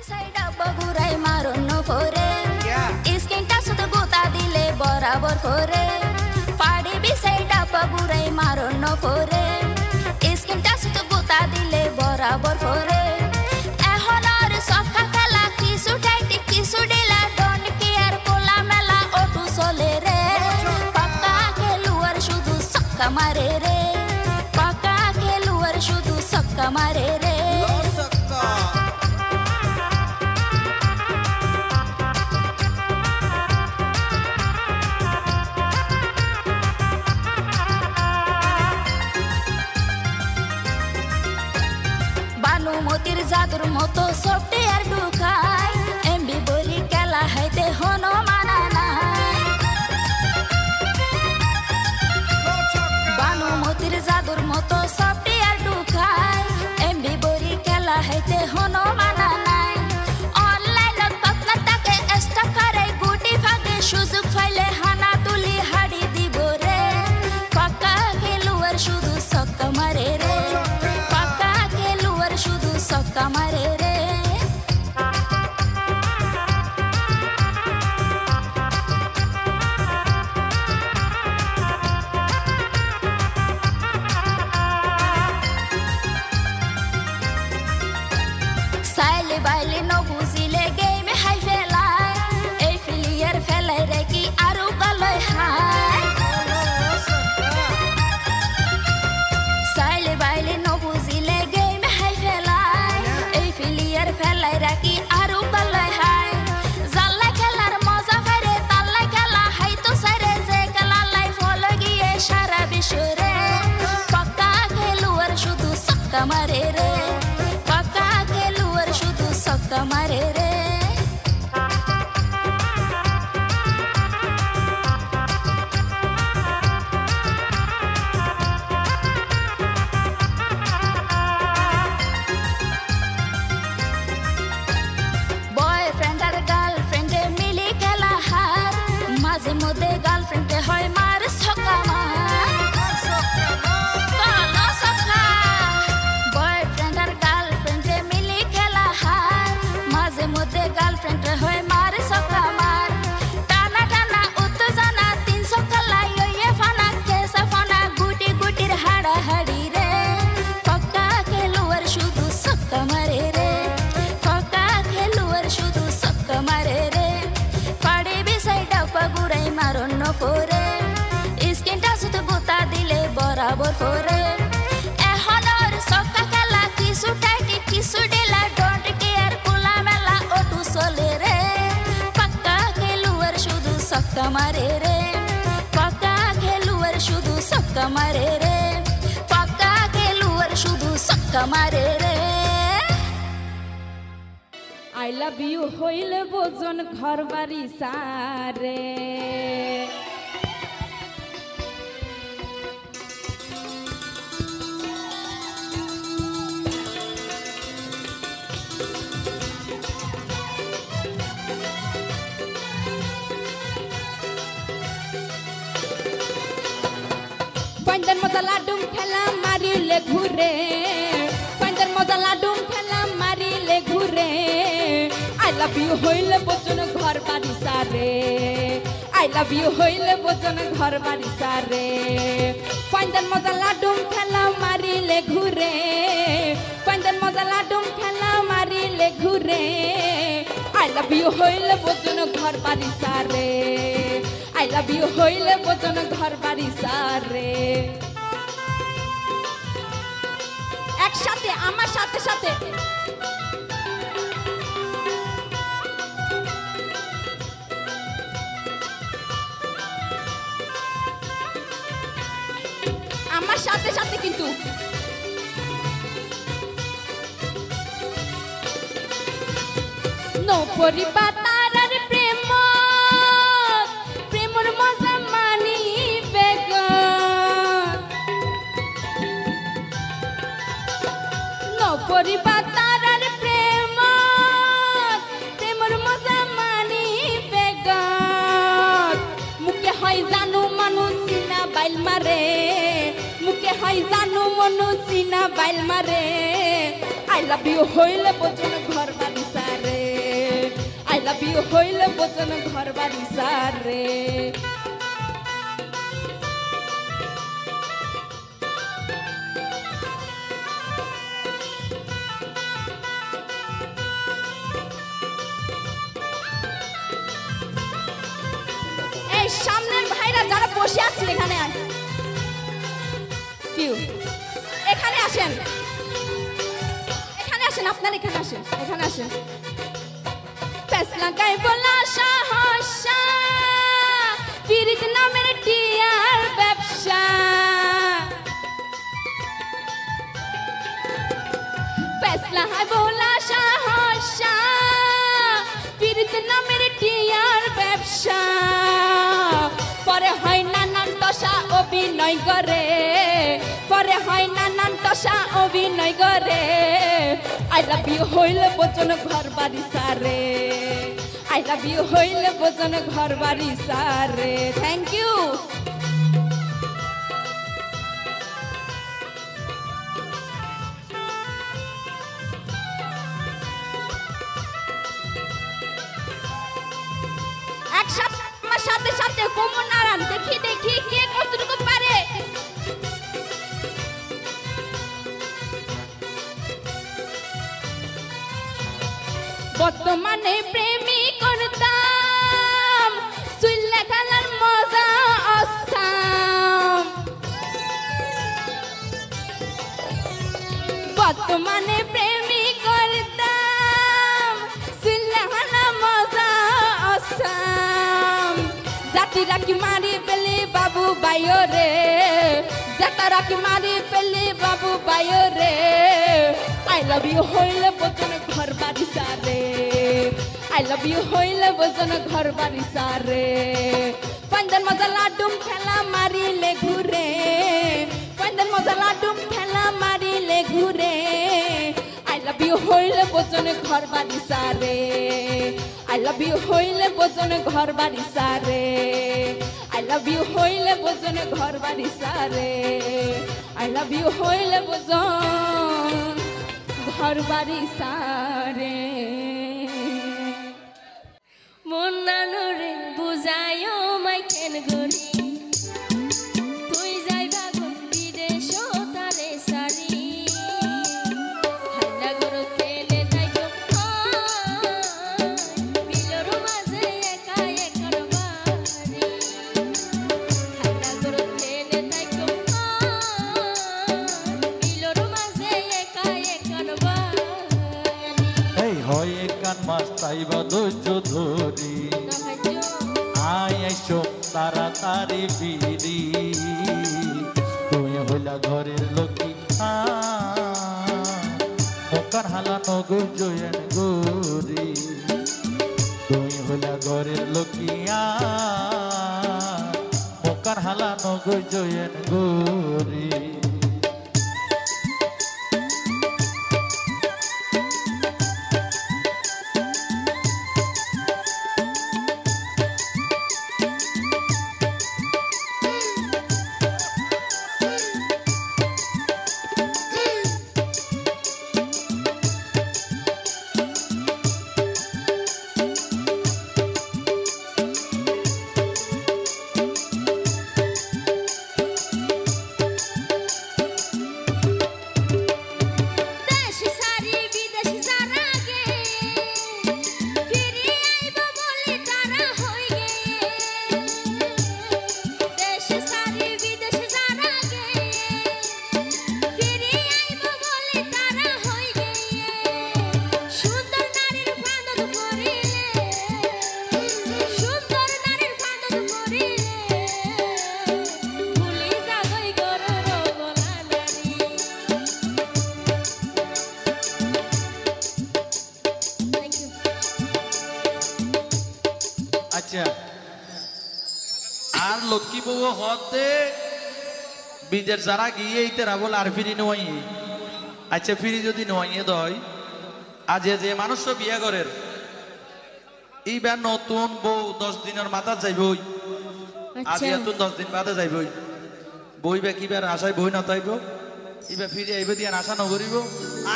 Side बगुराई मारुन फोरे स्किनटा सुत गोता दिले बराबर फोरे पाड़ी भी साइड बगुराई मारुन फोरे स्किनटा सुत गोता दिले बराबर फोरे एहनर सखा खेला किसु टाइटी किसु डिला डोंट केयर कोला मेला ओटू सोले रे पक्का खेलुआर शुधु सक्का मारे रे पक्का खेलुआर शुधु सक्का मारे रे मोतिर जादुर मतो सफ्टवेयर ढुकाय एमबी बोली केला है ते होनो माना नाय बानु मोतिर जादुर मतो सफ्टवेयर ढुकाय एमबी बोली केला है ते होनो माना नाय ऑनलाइन पतना ताके स्टक करे गुटी भागे सुजुग फाइले हाना तुली हाडी दिबो रे पक्का खेलुआर शुधु सक्का मारे रे सक्का मारे रे साइले बाइले न बुझिले गेम हाई फेलाय ए फिलियर फेलाय रे कि आरु गलय हाय साइले बाइले न बुझिले गेम हाई फेलाय फिलियर फेलाई राखी आरु गलय हाय जाल्ला खेलार मजा फेरे ताल्ला खेला हाय तो सारे जे खेला लाइफ लगिए सारा बिशुरे पक्का खेलुआर शुधु सक्का मारे रे पक्का खेलुआर शुधु सक्का मारे रे माझे मोदे गर्लफ्रेंड के होय मार सका काला सका बॉयफ्रेंड और गर्लफ्रेंड के मिली खेला हार माझे मोदे गर्लफ्रेंड के होय मार सका मार टाना टाना उत्तेजना 300 कला ये फाना कैसा फाना गुटी गुटी हाड़ा हाड़ी रे पक्का खेलुआर शुधु सक्का मारे रे पक्का खेलुआर शुधु सक्का मारे रे बगुराई मारुन फोरे स्किनटा सुत गोता दिले बराबर फोरे एहनर सक्का खेला किसु टाइटी किसु डिला डोंट केयर कोला मेला ओटू सोले रे पक्का खेलुआर शुधु सक्का मारे रे पक्का खेलुआर शुधु सक्का मारे रे पक्का खेलुआर शुधु सक्का मारे रे I love you হইলে বোজন ঘর বাড়ি সারে পাঞ্জার মজা লাডুম খেলা মারিলে ঘুরে পাঞ্জার মজা লাডুম খেলা মারিলে ঘুরে I love you হইলে বোজন ঘর বাড়ি সারে I love you হইলে বোজন ঘর বাড়ি সারে পাঞ্জার মজা লাডুম খেলা মারিলে ঘুরে পাঞ্জার মজা লাডুম খেলা মারিলে ঘুরে I love you হইলে বোজন ঘর বাড়ি সারে I love you হইলে বোজন ঘর বাড়ি সারে একসাথে আমার সাথে সাথে আমার সাথে সাথে কিন্তু নো পরিবা তারার প্রেম প্রেমর মজা মানি বেগ নো পরিবা তারার প্রেম প্রেমর মজা মানি বেগ মুখে হয় জানু মানুষ না বাইল মারে মুখে হয় জানু মানুষ না বাইল মারে I love you হইলে বোঝন ঘর বাড়ি সারে লাভ ইউ হইলে বোঝন ঘর বাড়ি সারে এই সামনের ভাইরা যারা বসে আছে এখানে কিউ এখানে আসেন আপনার এখানে আসেন ফেসলা গাই বলা সাহসা পিরিত নামের টিয়ার ব্যবসা ফেসলা হাই বলা সাহসা পিরিত নামের টিয়ার ব্যবসা পরে হয় নানান দশা অভিনয় করে পরে হয় নানান দশা অভিনয় করে I love you হইলে বোঝন ঘর বাড়ি সারে I love you হইলে বোঝন ঘর বাড়ি সারে থ্যাংক ইউ একসাথে আমার সাথে সাথে কোমর নাড়ান দেখি কে কতটুকু পারে বর্তমানে প্রেমী করতাম সুইল্লা খেলার মজা অসাম বর্তমানে প্রেমী করতাম সুইল্লা খেলার মজা অসাম জাতিরা কি মারি পেলে বাবু বাইও রে জাতারা কি মারি পেলে বাবু বাইও রে I love you হইলে বোঝন ঘর বাড়ি সারে I love you হইলে বোঝন ঘর বাড়ি সারে পান্দার মজা লাডুম খেলা মারিলে ঘুরে পান্দার মজা লাডুম খেলা মারিলে ঘুরে I love you হইলে বোঝন ঘর বাড়ি সারে I love you হইলে বোঝন ঘর বাড়ি সারে I love you হইলে বোঝন ঘর বাড়ি সারে I love you হইলে বোঝন ঘর বাড়ি সারে মন্নানুরে বুঝায়ও মাই কেন গরি তুই যাইবা কোন বিদেশ তারে সারি হাল্লা গরো তেলে তাইকো বিলর মাঝে একা একার বাড়ি হাল্লা গরো তেলে তাইকো বিলর মাঝে একা একার বাড়ি এই হয় কান মাস তাইবা ধৈর্য ধরি আয় আইসো তাড়াতাড়ি বিড়ি তুই হইলা ঘরের লোকি মোকার হালানো গুজয়েন গরি তুই হইলা ঘরের লোকিয়া মোকার হালানো গুজয়েন গরি আর লক্ষ্মী বউ হতে বিদের যারা গিয়ে তেরা বল আর ফিরি নয় আচ্ছা ফিরি যদি নয় দয় আজ যে মানুষ বিয়ে করের এইবার নতুন বউ 10 দিনের মাথা যাইবই আজ এত 10 দিন বাদে যাইবই বই বা কিবার আশায় বই না তাইব এবার ফিরে আইবে দিয়ে আশা নকরিব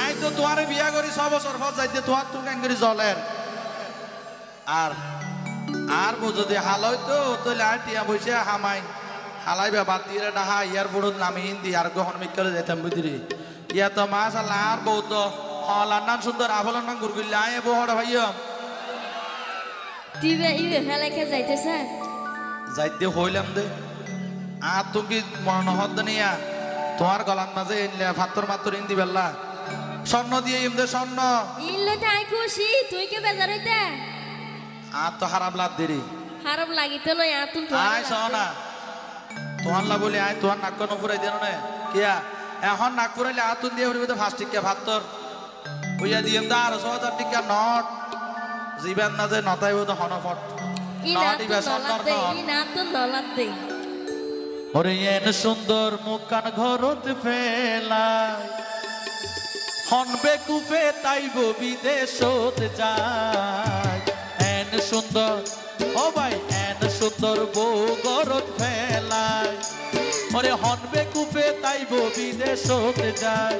আই তো তোয়ারে বিয়া করি 6 বছর পর যাইতে তোয়ার তো কেন করি জলের আর আর বো যদি হাল হইতো তাহলে আর টিয়া বসে হামাই হালাইবা বাদ দিয়ে ডাহা ইয়ার বুড়োর নামে হিন্দি আর গ্রহণ মিকলে যেতাম বুঝলি ইয়া তো মাস আল্লাহ আর বউ তো হলার নাম সুন্দর আফলার নাম গুরগুল্লা আয় বহড়া ভাইয়ম দিবে ইবে ফেলাইকে যাইতেছে যাইতে হইলাম দে আর তো কি মনে হত নিয়া তোমার গলার মাঝে এনলে ফাত্তর মাত্তর হিন্দি বেল্লা স্বর্ণ দিয়ে ইমদে স্বর্ণ ইল্লে তাই খুশি তুই কে বেজার হইতে আর তো হারাম লাভ দেরি খারাপ লাগিতে নয় আতুন তো আয় শোনা তোমার লা বলি আয় তোমার নাক কোন ফুরাই দেন না কিয়া এখন নাক ফুরাইলে আতুন দিয়ে হইবে তো ফার্স্ট টিকা ফাত্তর হইয়া দিম দা আর 6000 টিকা নট জীবন না যে নতাইব তো হনফট ই না তো দলাত দে ওরে এন সুন্দর মুখান ঘরত ফেলাই হনবে কুফে তাইব বিদেশত যায় এন সুন্দর ও ভাই এন সুন্দর বউ ঘরত ফেলাই ওরে হনবে কুফে তাইব বিদেশত যায়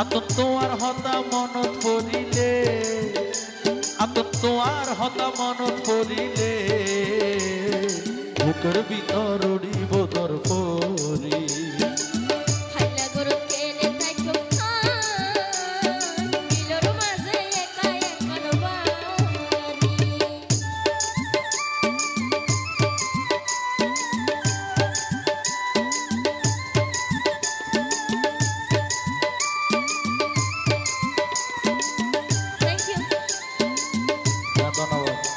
আতন তোমার হতা মনত পড়িলে আতন তোমার হতা মনত পড়িলে বুকের ভিতর উড়িব তোর পরি হাইলা গরু কেনে তাইকো বিলর মাঝে একা এখন বাড়ি থ্যাংক ইউ ধন্যবাদ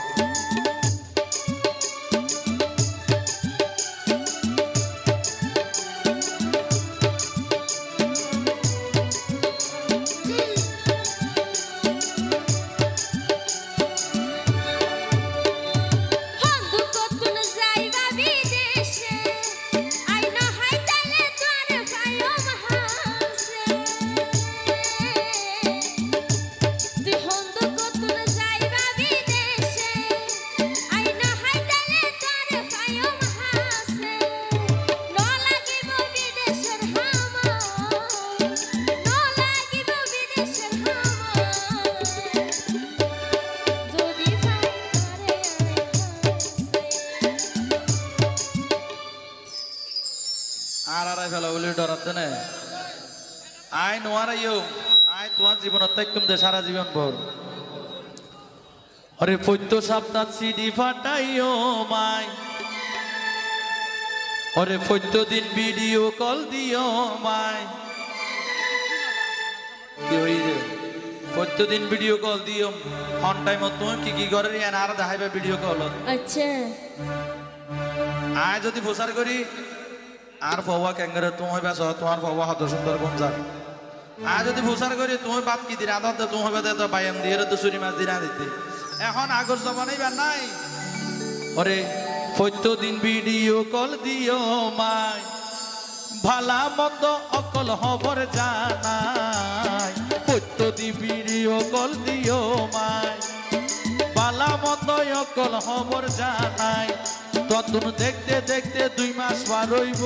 ডরাতে না আই নোয়ারাইও আই তোমার জীবন অত্যক্তম দে সারা জীবন ভর আরে পৈত্য সপ্তাহ সিডি ফাটাইও মাই আরে পৈত্য দিন ভিডিও কল দিও মাই কি হইছে পৈত্য দিন ভিডিও কল দিও অন টাইম তুমি কি কি করে আর দেখাইবে ভিডিও কল আচ্ছা আয় যদি প্রচার করি আর ফওয়া ক্যাঙ্গারে তুমি বাস তোমার ফওয়া হত সুন্দর কোন যাক আর যদি প্রচার করি তুমি বাদ কি দিরা আদত তুমি হবে তো বাইম দিয়ে তো চুরি মাছ দিরা দিতে এখন আগর জমানাই বা নাই ওরে প্রত্যেকদিন ভিডিও কল দিও মাই ভালা মন্দ অকল খবর জানাই প্রত্যেকদিন ভিডিও কল দিও মাই ভালা মন্দ অকল খবর জানাই ততন দেখতে দেখতে 2 মাস পার হইব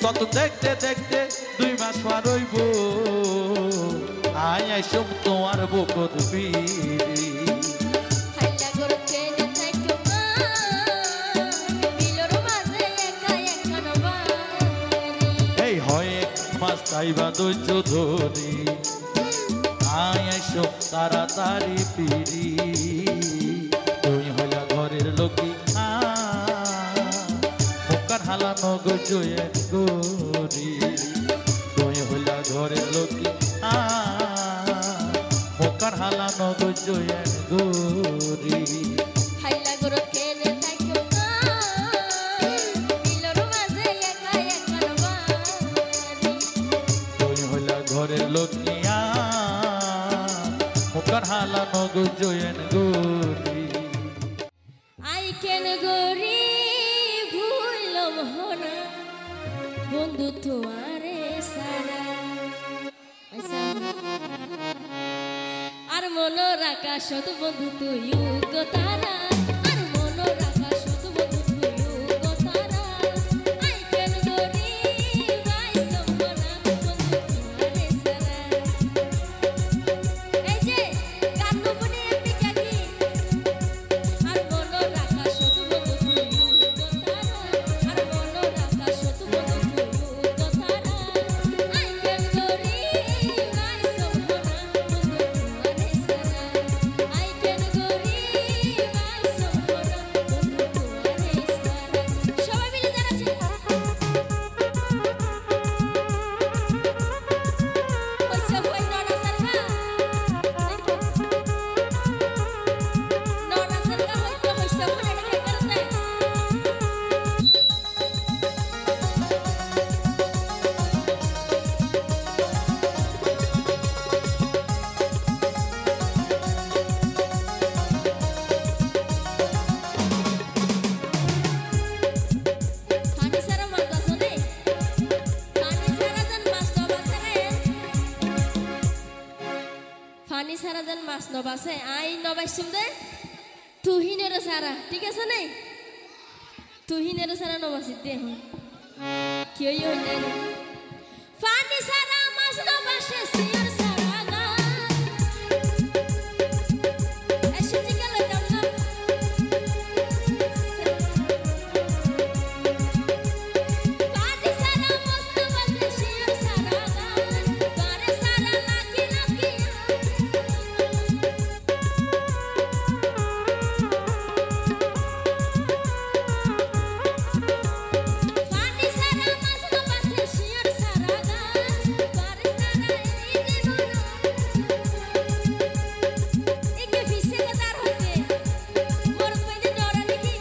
তত দেখতে দেখতে 2 মাস পার হইব আই আইসম তোমার বকত পিরি হাইলা গরু কেনে তাইকো বিলর মাঝে একা এখন বাড়ি এই হয় 1 মাস তাইবা ধৈর্য ধরি আই আইসম তাড়াতাড়ি পিরি তুই হইলা ঘরের লোকি হালানো গজয়েন গরি তুই হইলা ঘরের লোকি মোকার হালানো গজয়েন গরি হাইলা গরু কেনে তাইকো বিলর মাঝে একা এখন বাড়ি তুই হইলা ঘরের লোকি মোকার হালানো গজয়েন গরি আই কেন গরি বন্ধু তোমারে সারা আর মনোর আকাশত বন্ধু তুই তারা আর মনোর আকাশত বন্ধু তুই তারা আই কেন গরি ভাই সম্বনা বন্ধু তোমারে সারা এই যে গান বনে এমনি কি মাছ নবাসে আই নবাইছুম দে তুহিনের সারা ঠিক আছে নাই তুহিনের সারা নবাসি দে কি হই নাই পানি সারা মাছ নবাসে সিয়ার সারা গা এসে গেল জানা পানি সারা মাছ নবাসে সিয়ার সারা গা পারে সারা লাকি লাকি পানি সারা মাছ নবাসে সিয়ার সারা গা পারে সারা এই জীবন একে ফিসে দার হতে মোর কইতে ডরা দেখি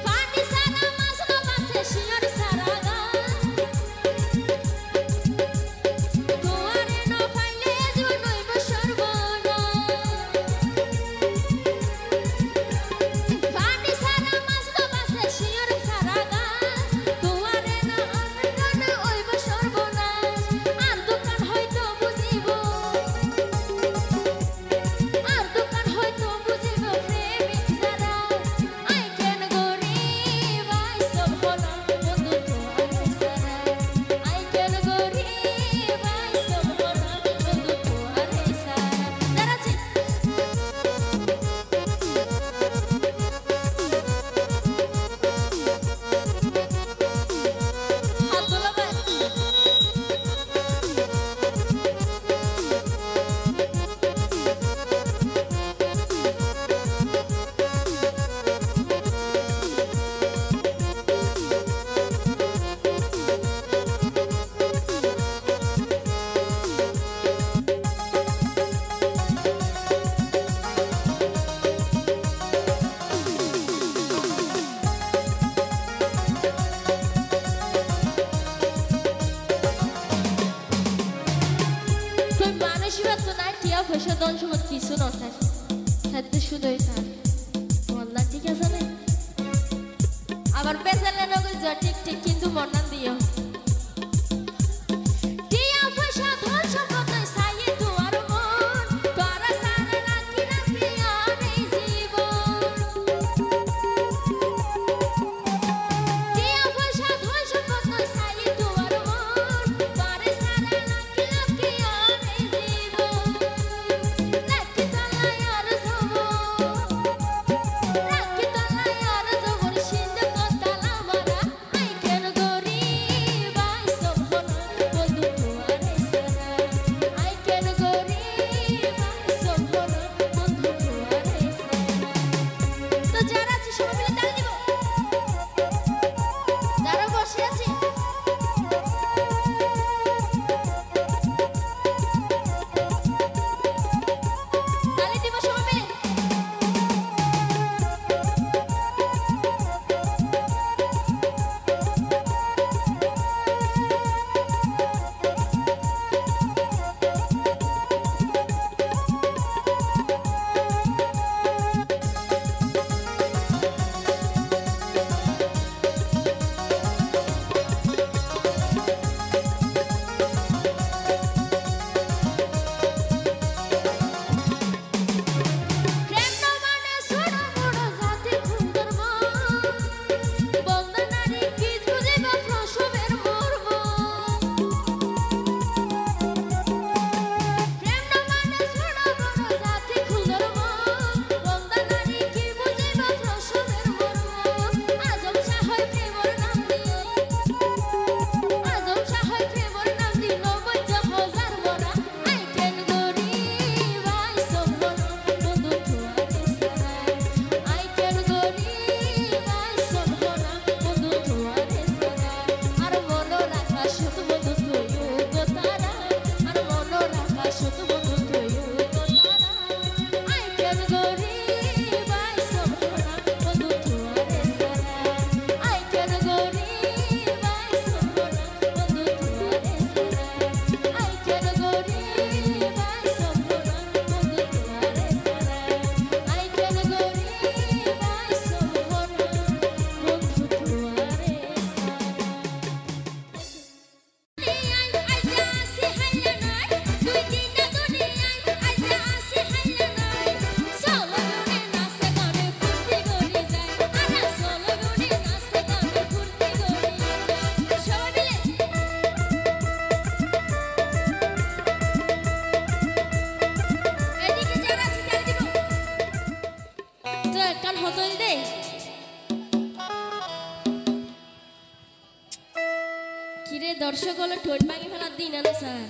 পানি সারা মাছ নবাসে সিয়ার সারা গা তোয়ারে ন পাইলে জীবন হইব সর্বনা পানি সারা মাছ নবাসে সিয়ার সারা গা তোয়ারে ন অনগণ হইব সর্বনাশ আর দোকান হয়তো বুঝিব আর দোকান হয়তো বুঝিব প্রেমিক যারা আই কেন গরিব আই সব হলাম বন্ধু তোয়ারে সারা আই কেন গরিব আই সব হলাম বন্ধু তোয়ারে সারা দাঁড়াচ্ছি হাত তোলাবে তুই মানুষ তো নাই টিয়া পয়সা দন সময় কিছু নথায় খাদ্য শুধুই তার মন্না ঠিক আছে না আবার পেছালে নগর যা ঠিক ঠিক কিন্তু মন্না দিও টিয়া পয়সা ধন সম্পদ নাই সাইয়ে তোর মন তোরা সারা রাখি রাখি আর এই জীবন টিয়া পয়সা ধন সম্পদ নাই সাইয়ে তোর মন তোরা সারা রাখি রাখি আর এই জীবন রাখি তালাই আর যাব রাখি তালাই আর যাব সিন্ধ কতালা মারা আই কেন গরিব দর্শক হলো ঠোঁট ভাঙি ফেলার দিন না স্যার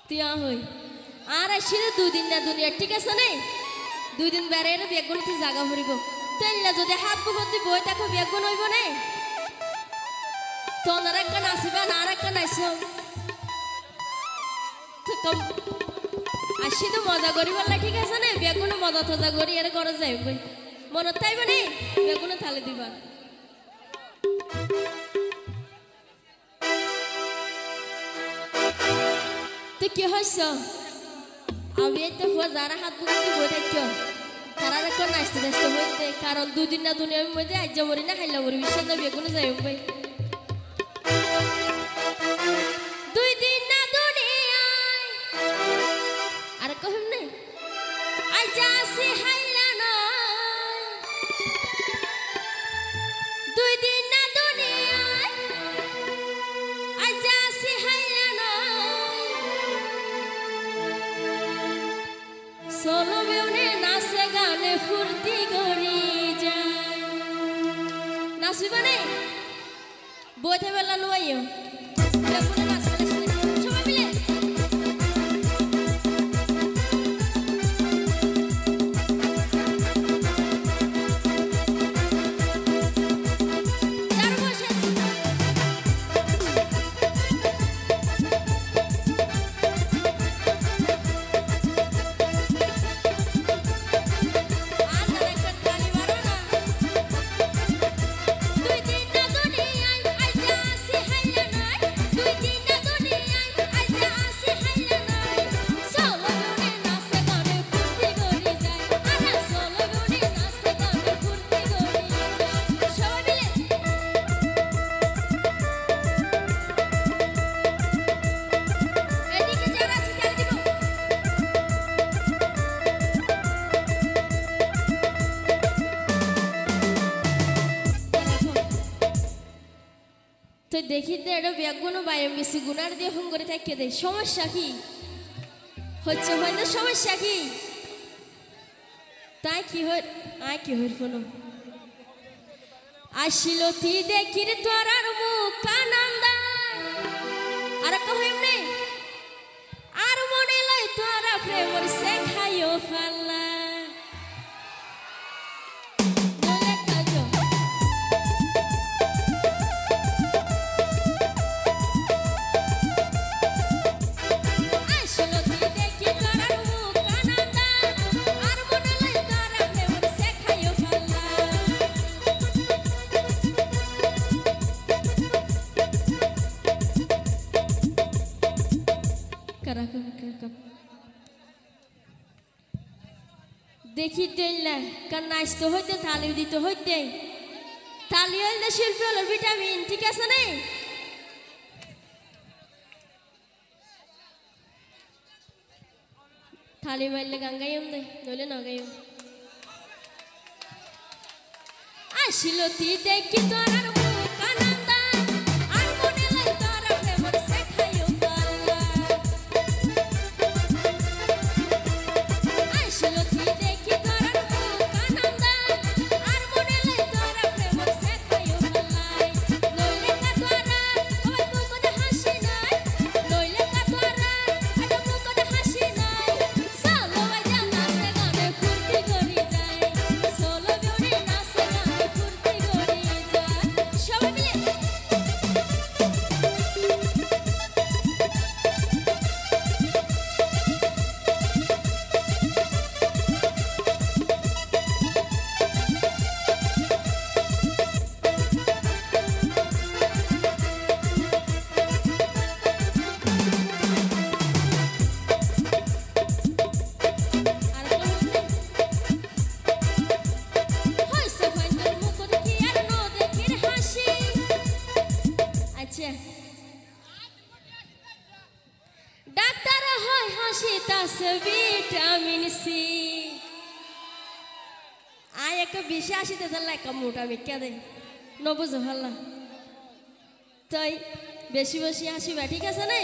তিয়া হই আর আসলে 2 দিন না দুনিয়া ঠিক আছে না 2 দিন বেড়ে বেগুনতে জায়গা ভরিব তেলনা যদি হাত বুবন্দি বই তাকে বেগুন হইব না তোনার একটা নাচিবা না আর একটা নাচো আসি তো মজা করি বললা ঠিক আছে না বেগুন মজা তজা করি এর ঘরে যাইব মনত তাইব না বেগুন থালে দিবা তো কি হইছ আমি তো যারা হাত বুবন্দি বই থাকি তারা এখন নাচতে নাচতে হইতে কারণ 2 দিন না দুনিয়ার মধ্যে আজ মরি না খাইলা মরি বিশ্ব না বেগুন যাইব ভাই 2 দিন না দুনিয়ায় আর কহিম নাই আজ আসি হাইলা নয় 2 দিন না দুনিয়ায় আজ আসি হাইলা নয় সোলো বেউনে নাচে গানে ফুর্তি করি যায় নাচবিবা নেই বইতে বেলা নোয়াইও বেগুনে নাচ সবাই মিলে দেখি দে এটা বেগুন বায়াম বেশি গুনার দিয়ে ফোন করে থাকিয়ে দেয় সমস্যা কি হচ্ছে হয়তো সমস্যা কি তাই কি হয় আয় কি হয় ফোন আসিল তি দেখি রে তোর আর মুখ কানন্দা আর কহিম নেই আর মনে লয় তোরা প্রেমর সে খাইও ফাল্লা দেখি দিল্লা কারণ নাচতে হইতে তালি দিতে হইতে তালি হইলে শিল্পী হলো ভিটামিন ঠিক আছে না থালি মারলে গাঙ্গাইম দে নইলে না গাইম আসিল তি দেখি তোর আর মুখ আনন্দ আর মনে লাই তোর প্রেমর সে খাইও পাল্লা আসিল তি দেখি তোর আর মুখ আনন্দ আর মনে লাই তোর প্রেমর সে খাইও পাল্লা নইলে কা তোরা ওই মুখে হাসি নাই নইলে কা তোরা এটা মুখে হাসি নাই সোলো বাজা নাচে গানে ফুর্তি করি যায় সোলো বিউটি নাচে গানে ফুর্তি করি যায় সবাই মিলে হইছে ফাইনাল মুখ দেখি আর ন দেখির হাসি আচ্ছা ডাক্তার হয় হাসি তাছে ভিটামিন সি আয় একটা বেশি হাসিতে ধরলে একটা মোটা মিক্কা দেয় নবুঝো ভাল্লা তাই বেশি বেশি হাসিবা ঠিক আছে না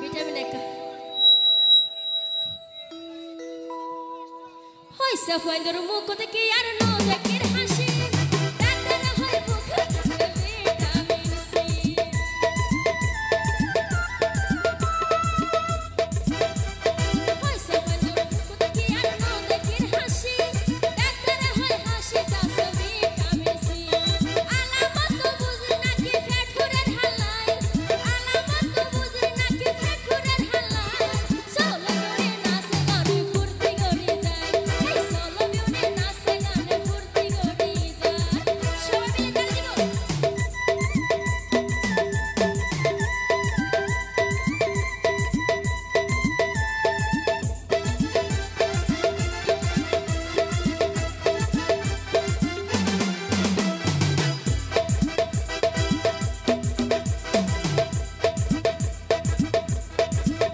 ভিটামিন একটা হইছে ফাইন্ডার মুখ দেখি আর নো দেখের হাসি ডাক্তার হয় মুখ ভিটামিন সি হইছে ফাইন্ডার মুখ দেখি আর নো দেখের হাসি ডাক্তার হয় হাসি দাস ভিটামিন সি আলামত বুঝি নাকি ফেটুরের হালাই আলামত বুঝি নাকি ফেটুরের হালাই সোলো বিউনে নাচে গানে ফুর্তি করি যায় এই সোলো বিউনে নাচে গানে ফুর্তি করি যায় সবাই মিলে তালি দিব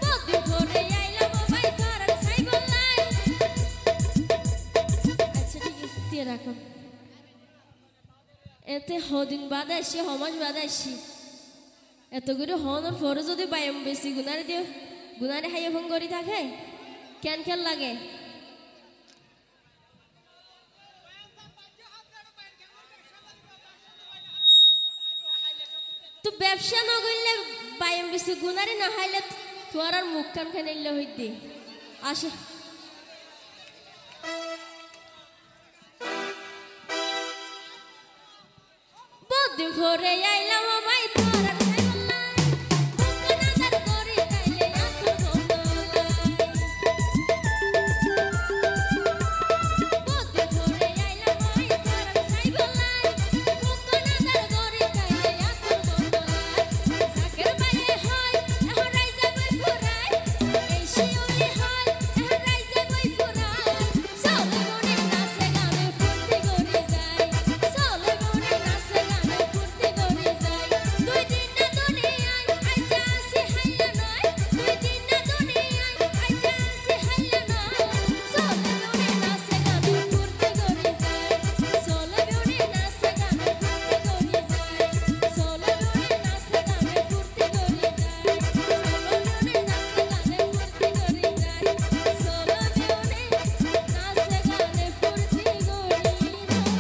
বদি ভরে আইলাম ভাই করার সাইবল লাই আচ্ছা ঠিক আছে দিয়ে রাখো এতে হদিন বাদ আসি সমাজ বাদ আসি এত করে হনর পরে যদি বায়াম বেশি গুনারে দিও গুনারে হাইয়ে ফোন করি থাকে কেন কেন লাগে তো ব্যবসা না করলে বায়াম বেশি গুনারে না হাইলে তোর আর মুখ কান খাইলে হইতে আসে বদি ভরে আইলাম ভাই তোর আর সাইবল লাই মুখ নাজার করি তাইলে আতুর বদলাই বদি ভরে আইলাম ভাই তোর আর সাইবল লাই মুখ নাজার করি তাইলে আতুর বদলাই জাকের বাইরে হয় এখন রাইজা বই ফুরাই এই শিউলি হয় এখন রাইজা বই ফুরাই সোলো মনে নাচে গানে ফুর্তি করি যায় সোলো মনে নাচে গানে ফুর্তি করি যায় দুই দিন না দুনিয়ায় আইজা আসি হাইলা নয় দুই দিন না দুনিয়ায় আইজা আসি হাইলা নয় সোলো মনে নাচে গানে ফুর্তি করি যায় সোলো মনে নাচে গানে ফুর্তি করি যায় সোলো মনে নাচে গানে ফুর্তি করি যায় সোলো মনে নাচে গানে ফুর্তি করি যায় সোলো মনে নাচে গানে ফুর্তি করি যায়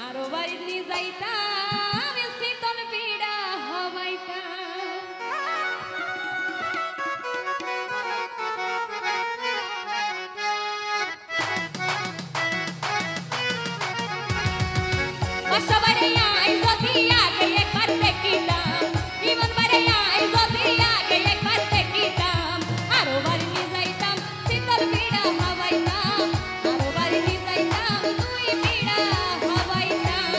আরো বাড়ি নিয়ে যাইতাম শীতল পীড়া হবাইতাম সবারে আই যদি আগে একবার দেখিতাম জীবন বারে আই যদি আগে একবার দেখিতাম আরো বাড়ি নিয়ে যাইতাম শীতল পীড়া হবাইতাম আরো বাড়ি নিয়ে যাইতাম তুই পীড়া হবাইতাম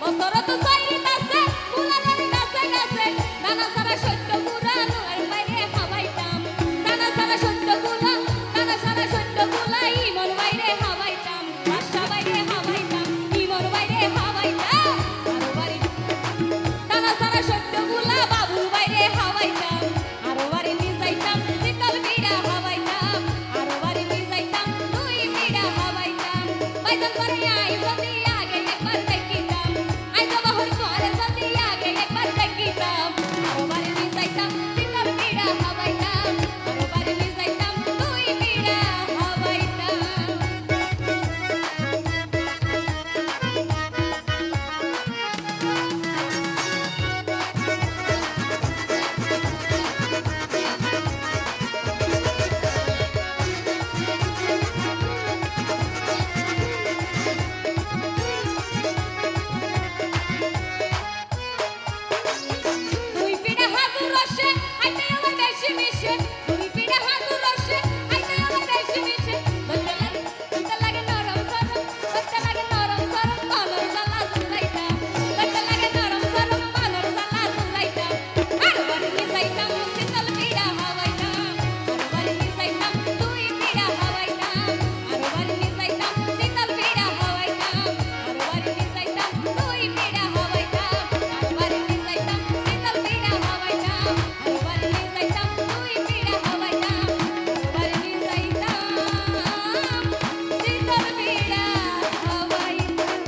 অসরত সৈরিতাছে ফুলালের গাছে গাছে দানা সারা সত্য গুড়া লোয়ার বাইরে হাওয়াইতাম দানা সারা সত্য গুলা দানা সারা সত্য গুলা ইমন বাইরে হাওয়াইতাম বাসা বাইরে হাওয়াইতাম ইমন বাইরে হাওয়াইতাম আরো বাড়ি দানা সারা সত্য গুলা বাবু বাইরে হাওয়াইতাম আরো বাড়ি নিয়ে যাইতাম শীতল বিড়া হাওয়াইতাম আরো বাড়ি নিয়ে যাইতাম দুই বিড়া হাওয়াইতাম বাইতাম করে আই যদি আগে একবার দেখিতাম আই তো বাহর করে যদি আগে একবার দেখিতাম আরো বাড়ি নিয়ে যাইতাম শীতল বিড়া হাওয়াইতাম আরো বাড়ি নিয়ে যাইতাম দুই বিড়া হাওয়াইতাম দুই পিড়া হাগুর রসে আইতে আমার বেশি মিশে দুই পিড়া হাগুর রসে আইতে আমার বেশি মিশে ধরতে লাগে নরম সরম ধরতে লাগে নরম সরম মনের জ্বালা জুড়াইতাম ধরতে লাগে নরম সরম মনের জ্বালা জুড়াইতাম আরো বাড়ি নিয়ে যাইতাম শীতল পিড়া হাওয়াইতাম আরো বাড়ি নিয়ে যাইতাম দুই পিড়া হাওয়াইতাম আরো বাড়ি নিয়ে যাইতাম শীতল পিড়া হাওয়াইতাম আরো বাড়ি নিয়ে যাইতাম দুই পিড়া হাওয়াইতাম আরো বাড়ি নিয়ে যাইতাম শীতল পিড়া হাওয়াইতাম আরো বাড়ি নিয়ে যাইতাম দুই পিড়া হাওয়াইতাম আরো বাড়ি নিয়ে যাইতাম শীতল পিড়া হাওয়াইতাম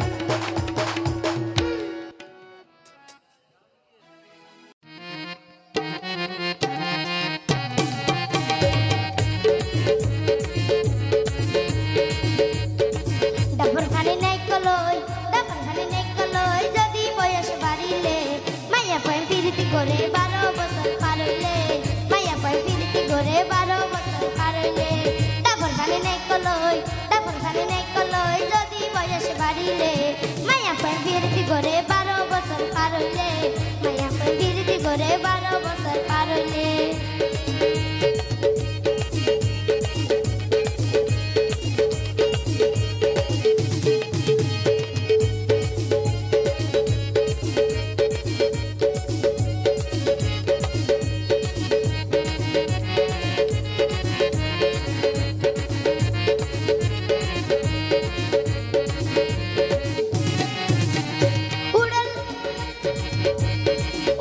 ডাবর খানে নাই কলই যদি বয়স বাড়িলে মাইয়া পায় ফিরিতি করে 12 বছর পার হইলে মাইয়া পায় ফিরিতি করে 12 বছর পার হইলে ডাবর খানে নাই কলই যদি বয়স বাড়িলে মাইয়া পায় ফিরিতি করে 12 বছর পার হইলে মাইয়া পায় ফিরিতি করে 12 বছর পার হইলে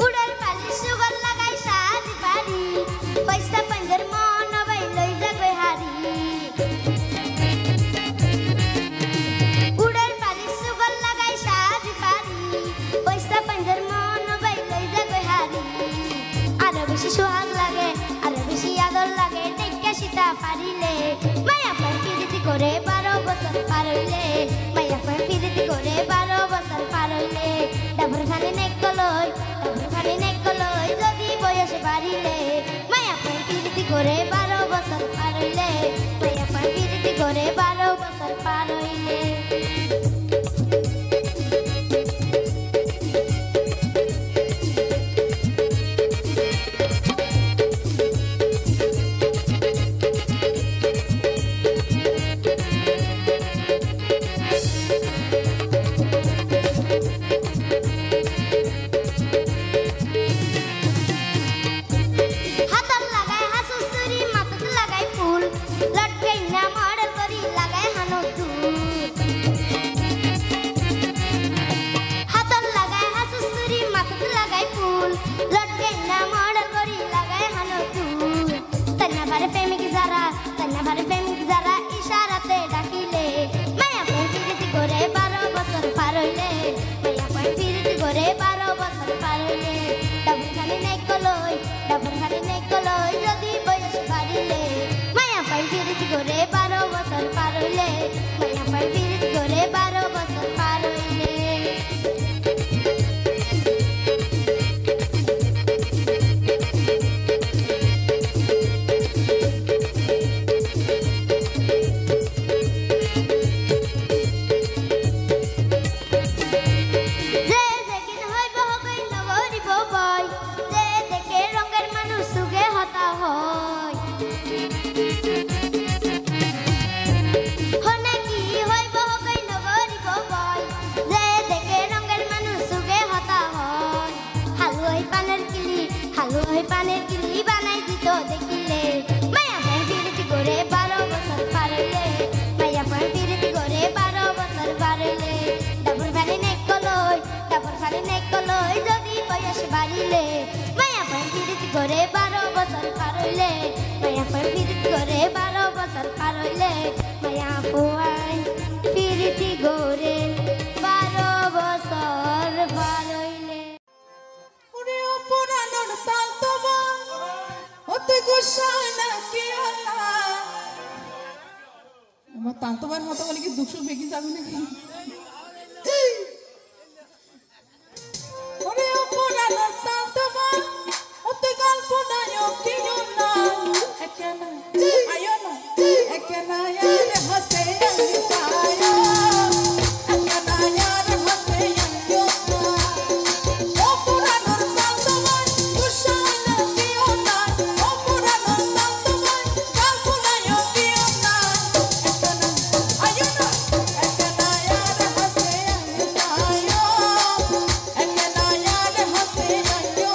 উড়াল পালি সুগর লাগাই সাজ বাড়ি পয়সা পঞ্জর মন বাই লই যাবে হারি উড়াল পালি সুগর লাগাই সাজ বাড়ি পয়সা পঞ্জর মন বাই লই যাবে হারি আরো বেশি সোহাগ লাগে আরো বেশি আদর লাগে টেক্কা সীতা পারিলে মায়া পায় ফিরিতি করে 12 বছর পার হইলে মায়া পায় ফিরিতি করে 12 বছর পার হইলে ডাবর খানে নাই কলই যদি বয়স বাড়িলে মায়া পায় ফিরিতি করে 12 বছর পার হইলে মায়া পায় ফিরিতি করে 12 বছর পার হইলে হাতত লাগাই হাসুসুরি মাথাত লাগাই ফুল লটকাই না মডেল করি লাগাই হানো দুল হাতত লাগাই হাসুসুরি মাথাত লাগাই ফুল লটকাই না মডেল করি লাগাই হানো দুল তন্না ভারে প্রেমিক যারা ইশারাতে ডাকিলে মায়া পায় ফিরিতি করে 12 বছর পার হইলে মায়া পায় ফিরিতি করে 12 বছর পার হইলে ডাবর খানে নাই কলই যদি বয়স বাড়িলে মায়া পায় ফিরিতি করে 12 বছর পার হইলে মায়া পায় ফিরিতি করে 12 বছর পার হইলে হয় বয়স বাড়িলে মায়া পাই ফিরিত করে 12 বছর পার হইলে মায়া পাই ফিরিত করে 12 বছর পার হইলে মায়া পাই ফিরিতি করে 12 বছর পার হইলে ওরে ও পুরানোর তাল তোমার হতে গোসাই না কি আল্লাহ আমার তাল তোমার মতো বলে কি দুঃখ বেগে যাবে নাকি ওরে ও পুরানোর তাল তোমার হতে গল্প নাই কি না একলা আয়ো না একলা यार हंसे आयो একলা यार हंसे आयो ও পুরানোর তাল তোমার গোসাই না কি না ও পুরানোর তাল তোমার গল্প নাই কি না একলা আয়ো না একলা यार हंसे आयो একলা यार हंसे आयो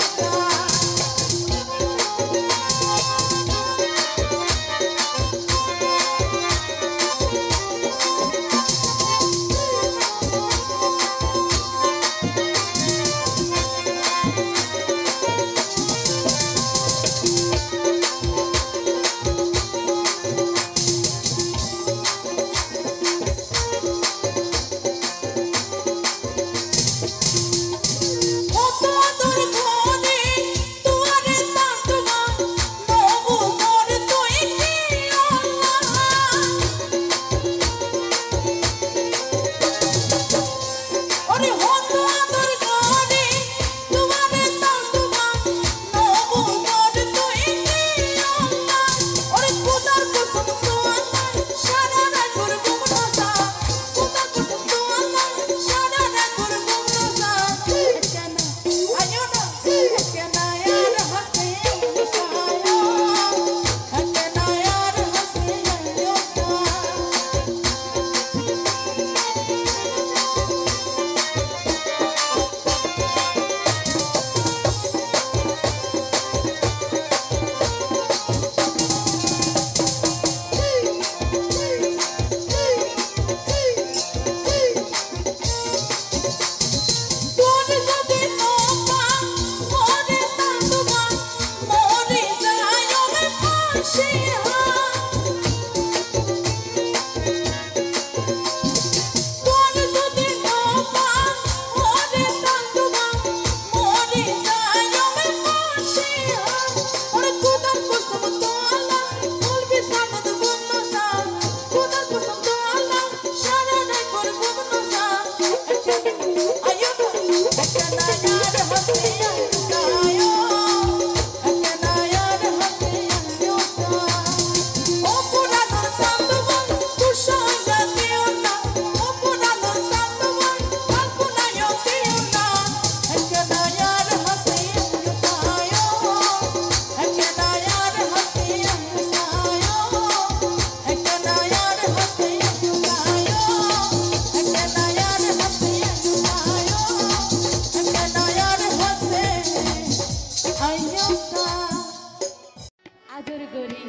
আদর গরি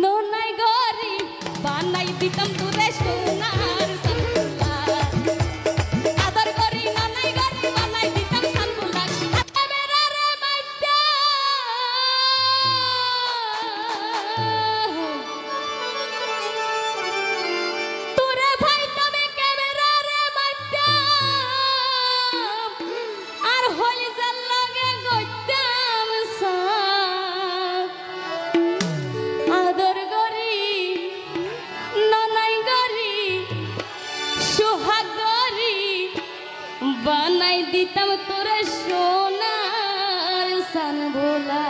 নোনাই গরি বানাই দিতাম তোরে সোনার সানফুলা আদর গরি নোনাই গরি বানাই দিতাম সানফুলা ক্যামেরা রে মাইটা তোরে ভাই তবে ক্যামেরা রে মাইটা আর হল জাল লাগে গইতাম সা আদর গরি ননাই গরি সোহাগ গরি বানাই দিতাম তোরে সোনার সানভোলা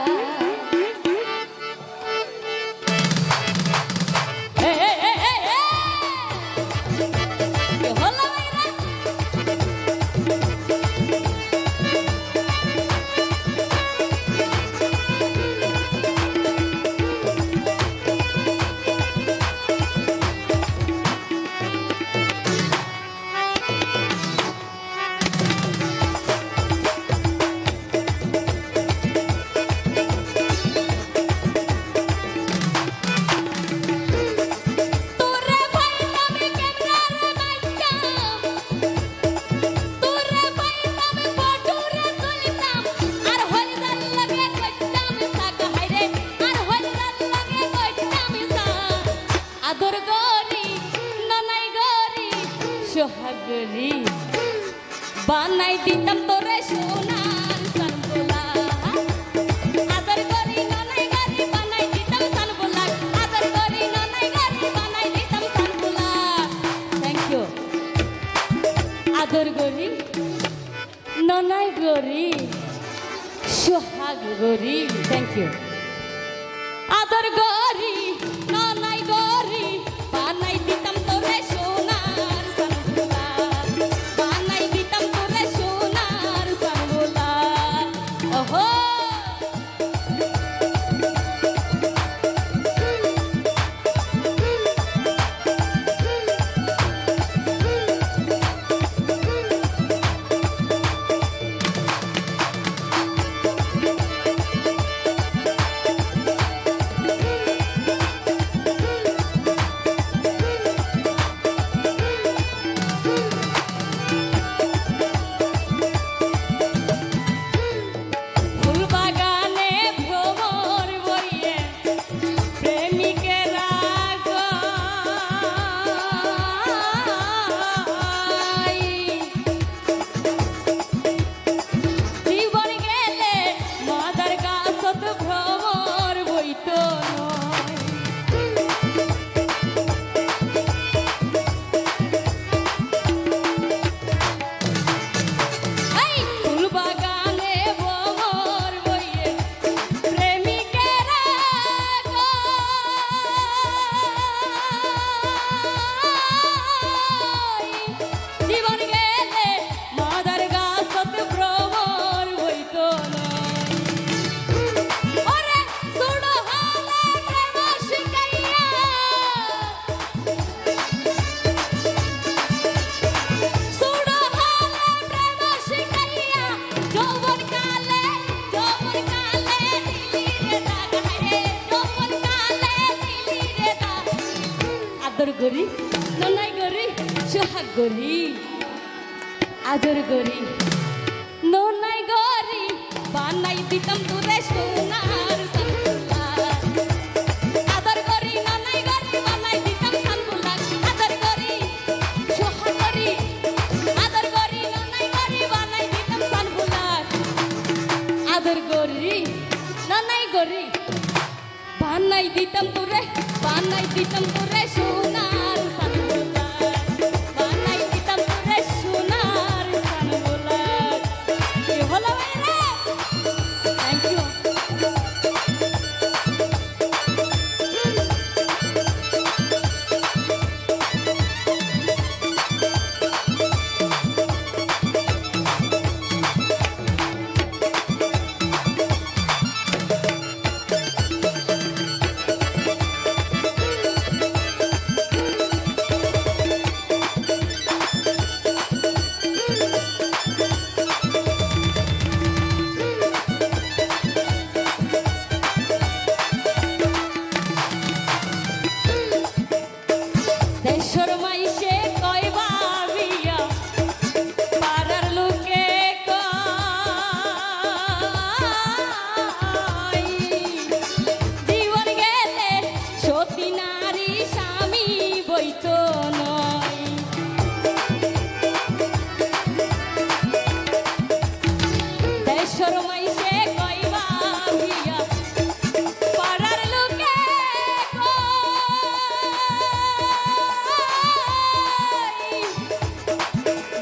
দিতাম তোরে সোনার সানবোলা আদর করি ননাই গারি বানাই দিতাম সানবোলা আদর করি ননাই গারি বানাই দিতাম সানবোলা থ্যাংক ইউ আদর করি ননাই গরি সোহাগ গরি থ্যাংক ইউ আদর গরি ননাই গরি বানাই দিতাম তোরে সোনার সানবোলা বানাই দিতাম তোরে সোনার সানবোলা ওহো ফুলবাগানে ভ্রমর বইয়ে প্রেমিকেরা গায়। জীবন গেলে মাদার গাছত ভ্রমর বইতো নয়। এই ফুলবাগানে ভ্রমর বইয়ে প্রেমিকেরা গায়। জীবন গেলে মাদার গাছত ভ্রমর বইতো নয়। ওরে সুড়ো হালে প্রেম শিখাইয়া সুড়ো হালে প্রেম শিখাইয়া যৌবন কালে দিলি রে দাগ হায়রে যৌবন কালে দিলি রে দাগ আদর করি ননাই করি সোহাগ করি আদর করি ননাই করি বানাই দিতাম তোরে সোনার সানবোলা আদর করি ননাই করি বানাই দিতাম সানবোলা আদর করি সোহাগ করি আদর করি ননাই করি বানাই দিতাম সানবোলা আদর করি ননাই করি বানাই দিতাম তোরে সোনার সানবোলা বানাই দিতাম তোরে সোনার সানবোলা কি হলো ভাইরা থ্যাংক ইউ দেশর মাইসে কয় ভাবিয়া পাড়ার লোকে কয় জীবন গেলে সতী নারী স্বামী বইতো নয়। দেশর মাইসে কয় ভাবিয়া পাড়ার লোকে কয়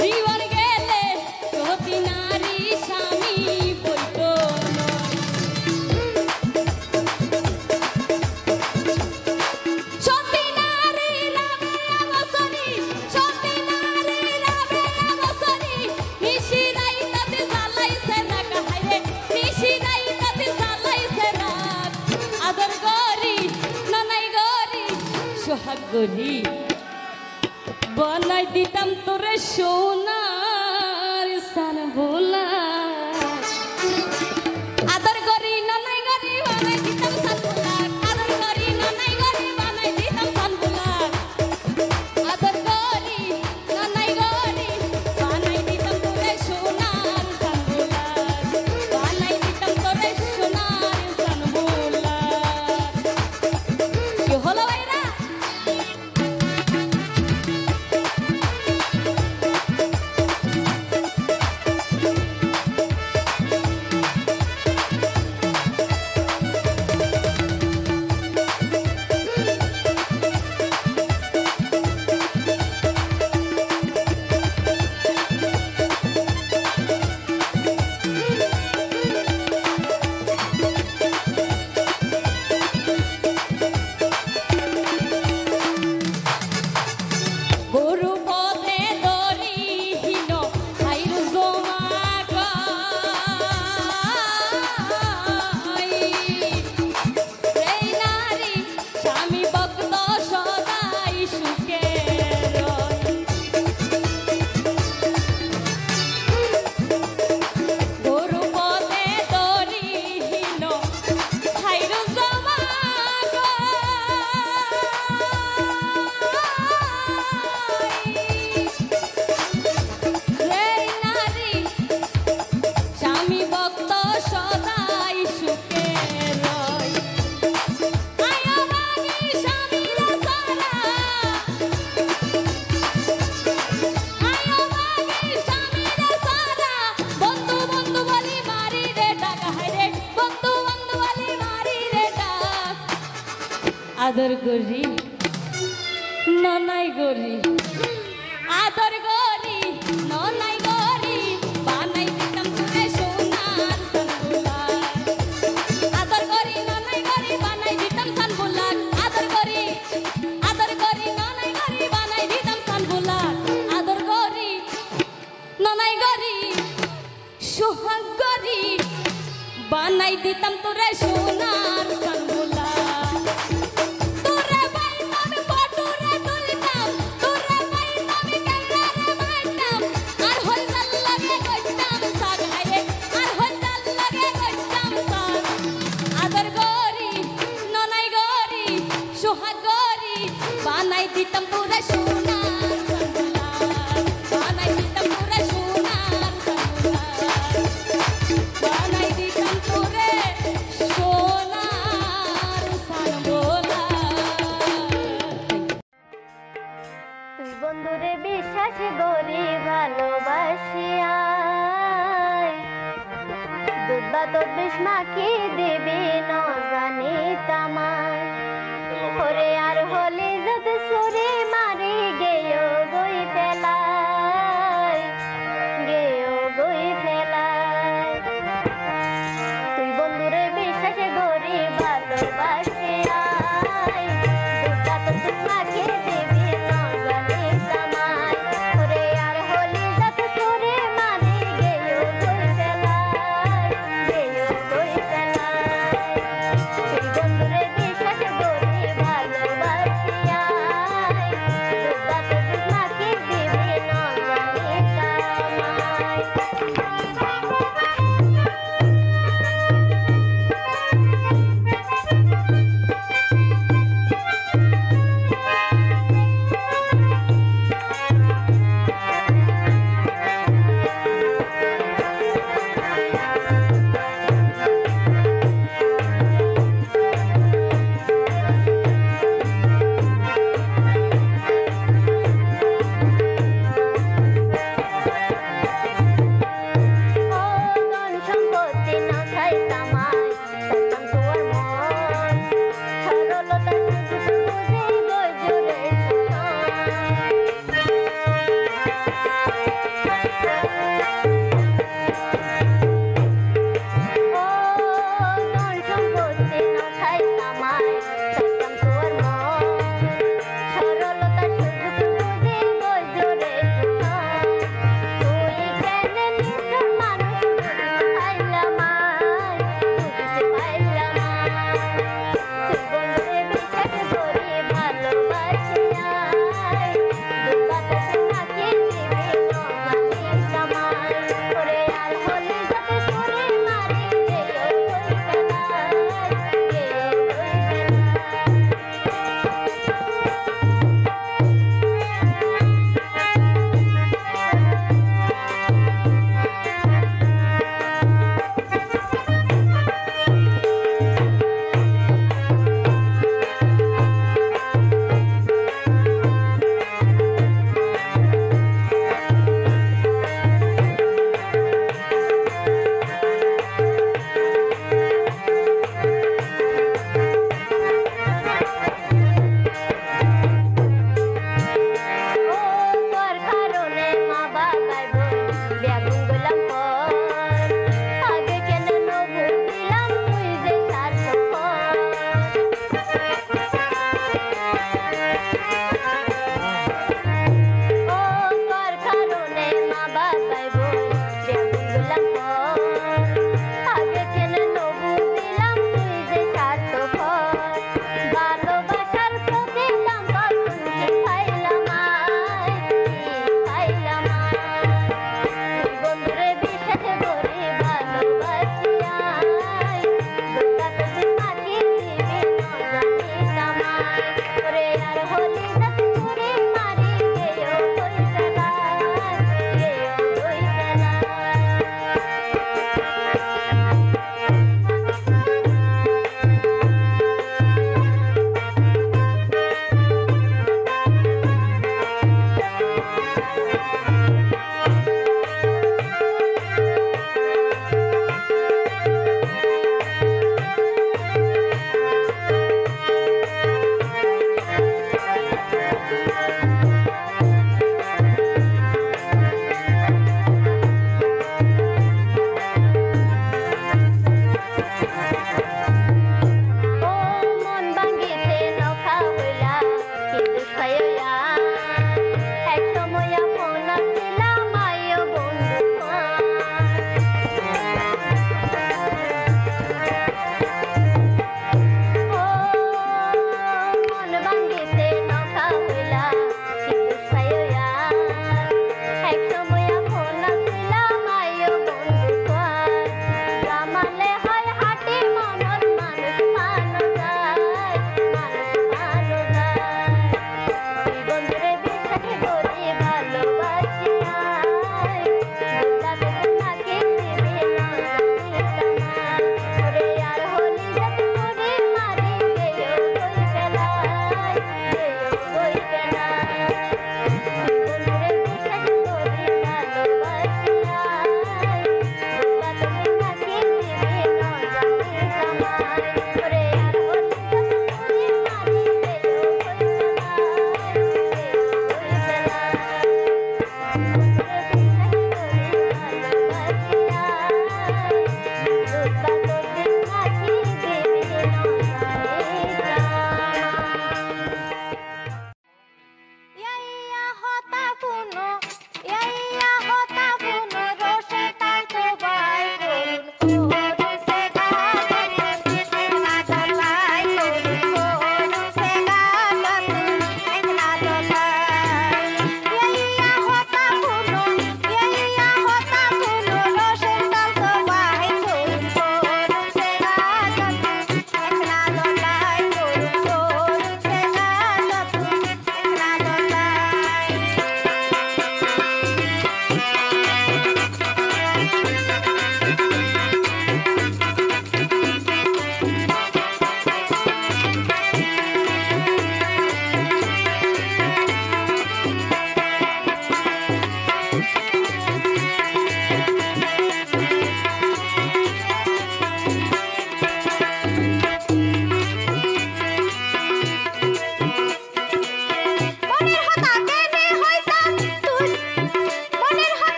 জীবন গেলে সতী নারী স্বামী বইতো নয়। সতী নারী রাবে অবসরী সতী নারী রাবে অবসরী নিশি রাইতাতে জ্বালাইছে রাগ হায়রে নিশি রাইতাতে জ্বালাইছে রাগ আদর করি ননাই গরি সোহাগ গরি বানাই দিতাম তোরে সোনার সানবোলা আদর করি ননাই গরি বানাই দিতাম সানবোলা আদর করি ননাই গরি বানাই দিতাম সানবোলা আদর করি ননাই গরি বানাই দিতাম তোরে সোনার সানবোলা বানাই দিতাম তোরে সোনার সানবোলা কি হলো ভাইরা আদর করি ননাই গরি আদর গরি ননাই গরি বানাই দিতাম তোরে সোনার সানবুলাক আদর গরি ননাই গরি বানাই দিতাম সানবুলাক আদর গরি ননাই গরি বানাই দিতাম সানবুলাক আদর গরি ননাই গরি সোহাগ গরি বানাই দিতাম তোরে সোনার সানবুলাক তোরে বাইতাম ফটোরে তুলতাম তোরে বাইতাম ক্যামেরারে মারতাম আর হলদাল লাগে কইতাম সাগ হাইরে আর হলদাল লাগে কইতাম সাগ আদর গরি ননাই গরি সোহাগ গরি বানাই দিতাম তোরে সোনার সানবুলাক বানাই দিতাম তোরে সোনার সানবুলাক বানাই দিতাম তোরে সোনার সানবুলাক তুই বন্ধুরে বিশ্বাস করি ভালোবাসিয়া দুধ বা তোর বিষ মাখি দিবি ন জানি তামায় ওরে আর হলি যত সুরে মারি গেও গই ফেলায় তুই বন্ধুরে বিশ্বাস করি ভালোবাসিয়া দুধ বা তোর মাখি দিবি ন জানি তামায় ওরে আর হলি যত সুরে মারি গেও গই ফেলায় তুই বন্ধুরে বিশ্বাস করি ভালোবাসিয়া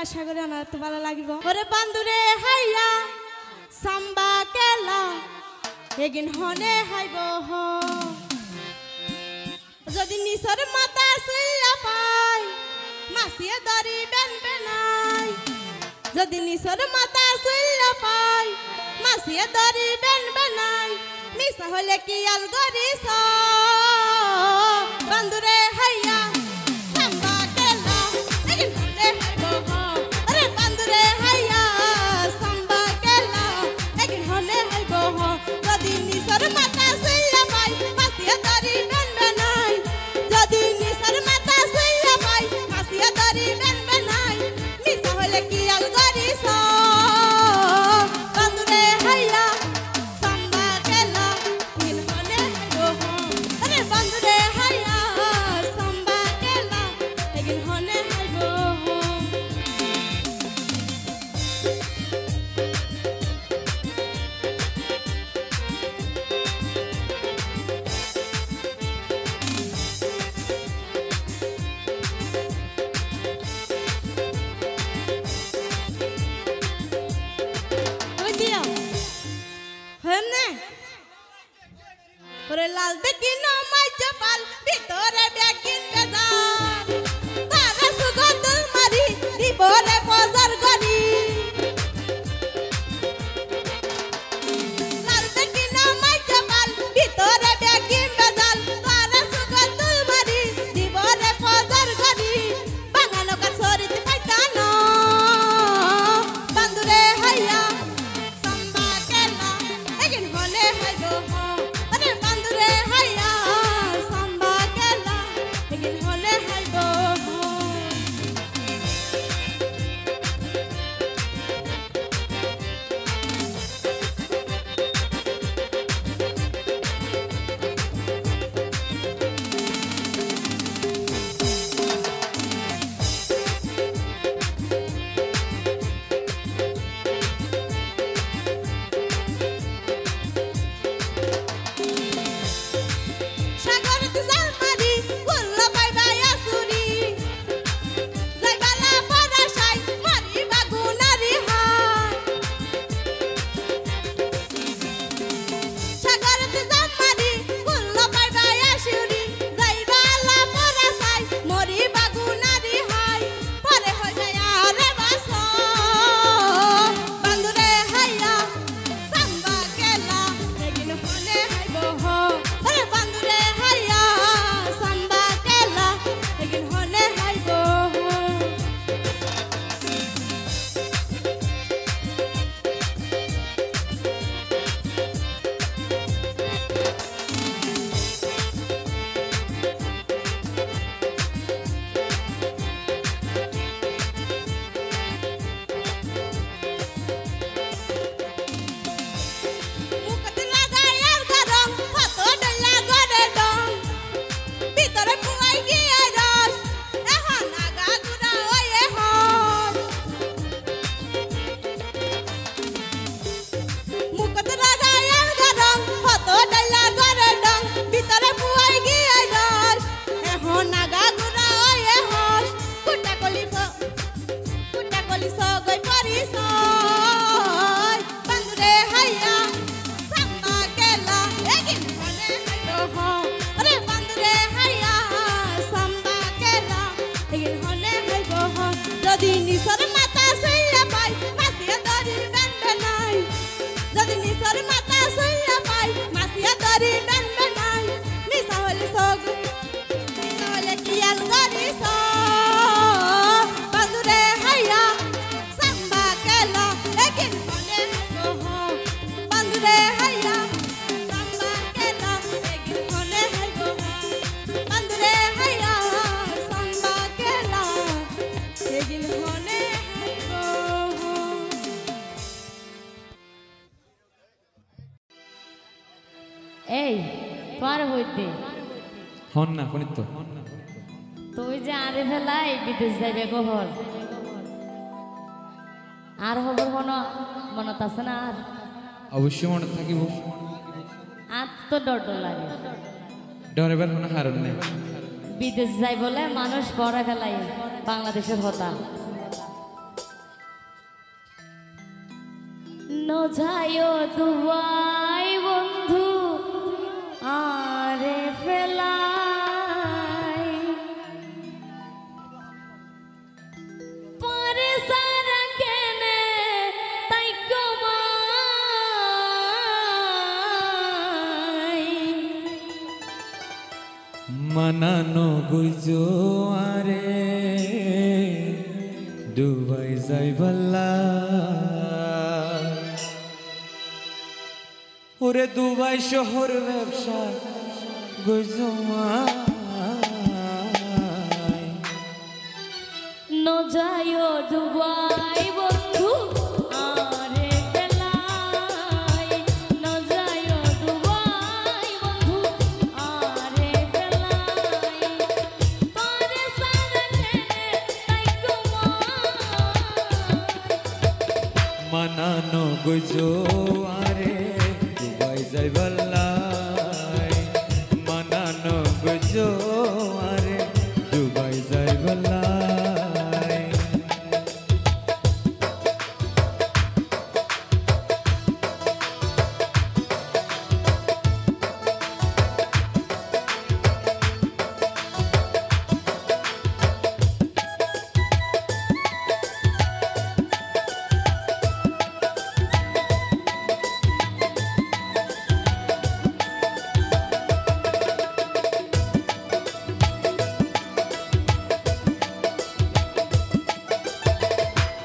আশা করি আমার তো ভালো লাগিব ওরে বান্দুরে হাইয়া সাম্বা কেলা এগিন হনে হাইব হ যদি নিসর মাতা সুইয়া পাই মাসিয়ে দরি বেন বেনাই যদি নিসর মাতা সুইয়া পাই মাসিয়ে দরি বেন বেনাই মিশা হলে কি আল গরিস বন্ধুরে হাইয়া সাম্বা কেলা এগিন হলে হাইব আরে বন্ধুরে হাইয়া সাম্বা কেলা এগিন হলে হাইব যদি নিসর মাতা সুইয়া পাই মাসিয়ে দরি বেন বেনাই যদি নিসর মাতা সুইয়া পাই মাসিয়ে দরি বেন বেনাই মিশা হলে কি আল গরিস বন্ধুরে হাইয়া সাম্বা কেলা এগিন হলে হাইব আরে বন্ধুরে হাইয়া সাম্বা কেলা এগিন হলে হাইব Oye, hene, por el alde que no mai chapal, vitore bekin bezar. Tara sugotul mari, di bore pozar gori. Alde que no mai chapal, vitore bekin bezar. Tara sugotul mari, di bore pozar gori. Bangano kar sori te paitano, bandure haya. Samba kela, egin hole haibo ho. Are bandure haya, samba kela, egin hole haibo ho. সাগর তুজাল মারি গুল্লা পাইবা আসুরি যাইবালা পরাশাই মারি বাগুনারি high সাগর তুজাল মারি গুল্লা পাইবা আসুরি যাইবালা পরাশাই মরি বাগুনারি high পরে হই যায় আরে বাস বন্ধুরে হাইয়া সাম্বা কেলা এগিন হলে হাইব হো আরে বন্ধুরে হাইয়া সাম্বা কেলা এগিন হলে হাইব হো মুখত লাগাই আর গরম কত ডলা গরে ডং ভিতরে পুয়াই গিয়ে রস এখন আগা গুড়া হয়ে হস মুখত লাগাই আর গরম কত ডলা গরে ডং ভিতরে পুয়াই গিয়ে রস এখন আগা গুড়া হয়ে হস কুটা কলি সগৈ পরিস বন্ধুরে হাইয়া সাম্বা কেলা এগিন হলে হাইব আরে বন্ধুরে হাইয়া সাম্বা কেলা এগিন হলে হাইব যদি নিসর মাতা সুইয়া পাই মাসিয়া দরি বেন বেনাই যদি নিসর মাতা সুইয়া পাই মাসিয়া দরি বেন বেনাই মিশা হলে মিশা হলে কি আল গরিস বন্ধুরে হাইয়া সাম্বা কেলা এগিন হলে হাইব বন্ধুরে হাইয়া সাম্বা কেলা এগিন হলে হাইব বন্ধুরে হাইয়া সাম্বা কেলা এগিন হলে হাইব এই তোমার হইতে হন না কোন তো তুই যে আরে ফেলাই বিদেশ যাইবে গোহর আর হবর মনত আছে না আর অবশ্যই মনে থাকিব আর তো ডর লাগে ডরেবার কোনো কারণ নেই বিদেশ যাই বলে মানুষ পড়া ফেলাই বাংলাদেশের হতা নজায়ো দুয়াই বন্ধু আরে ফেলাই পরে সারা কেনে তাই কমা মানানো গুইজো আরে ডুবাই যাই বাল্লা ওরে দুবাই শহর ব্যবসা গুইজো ন যাইও দুবাই বন্ধু আরে বেলায় ন যাইও দুবাই বন্ধু আরে বেলায় পারে সাজনে তাই কুমার মানানো গুইজো আরে দুবাই যাই বাল্লাই মানানো গুইজো আরে দুবাই যাই বাল্লাই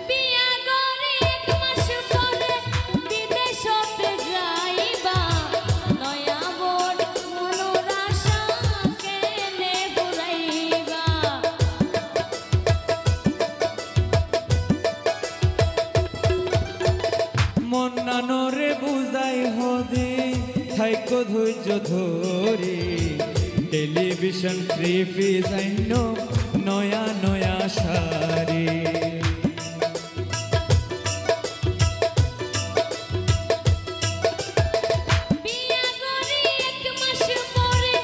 বিয়া করে এক মাস পরে বিদেশতে যাইবা নয়া বোন মনোর আশা কেনে পুরাইবা মন্নানরে বুঝাই হদে থাইকো ধৈর্য ধরে টেলিভিশন থ্রি পিস আইন নয়া নয়া শাড়ি বিয়া করে এক মাস পরে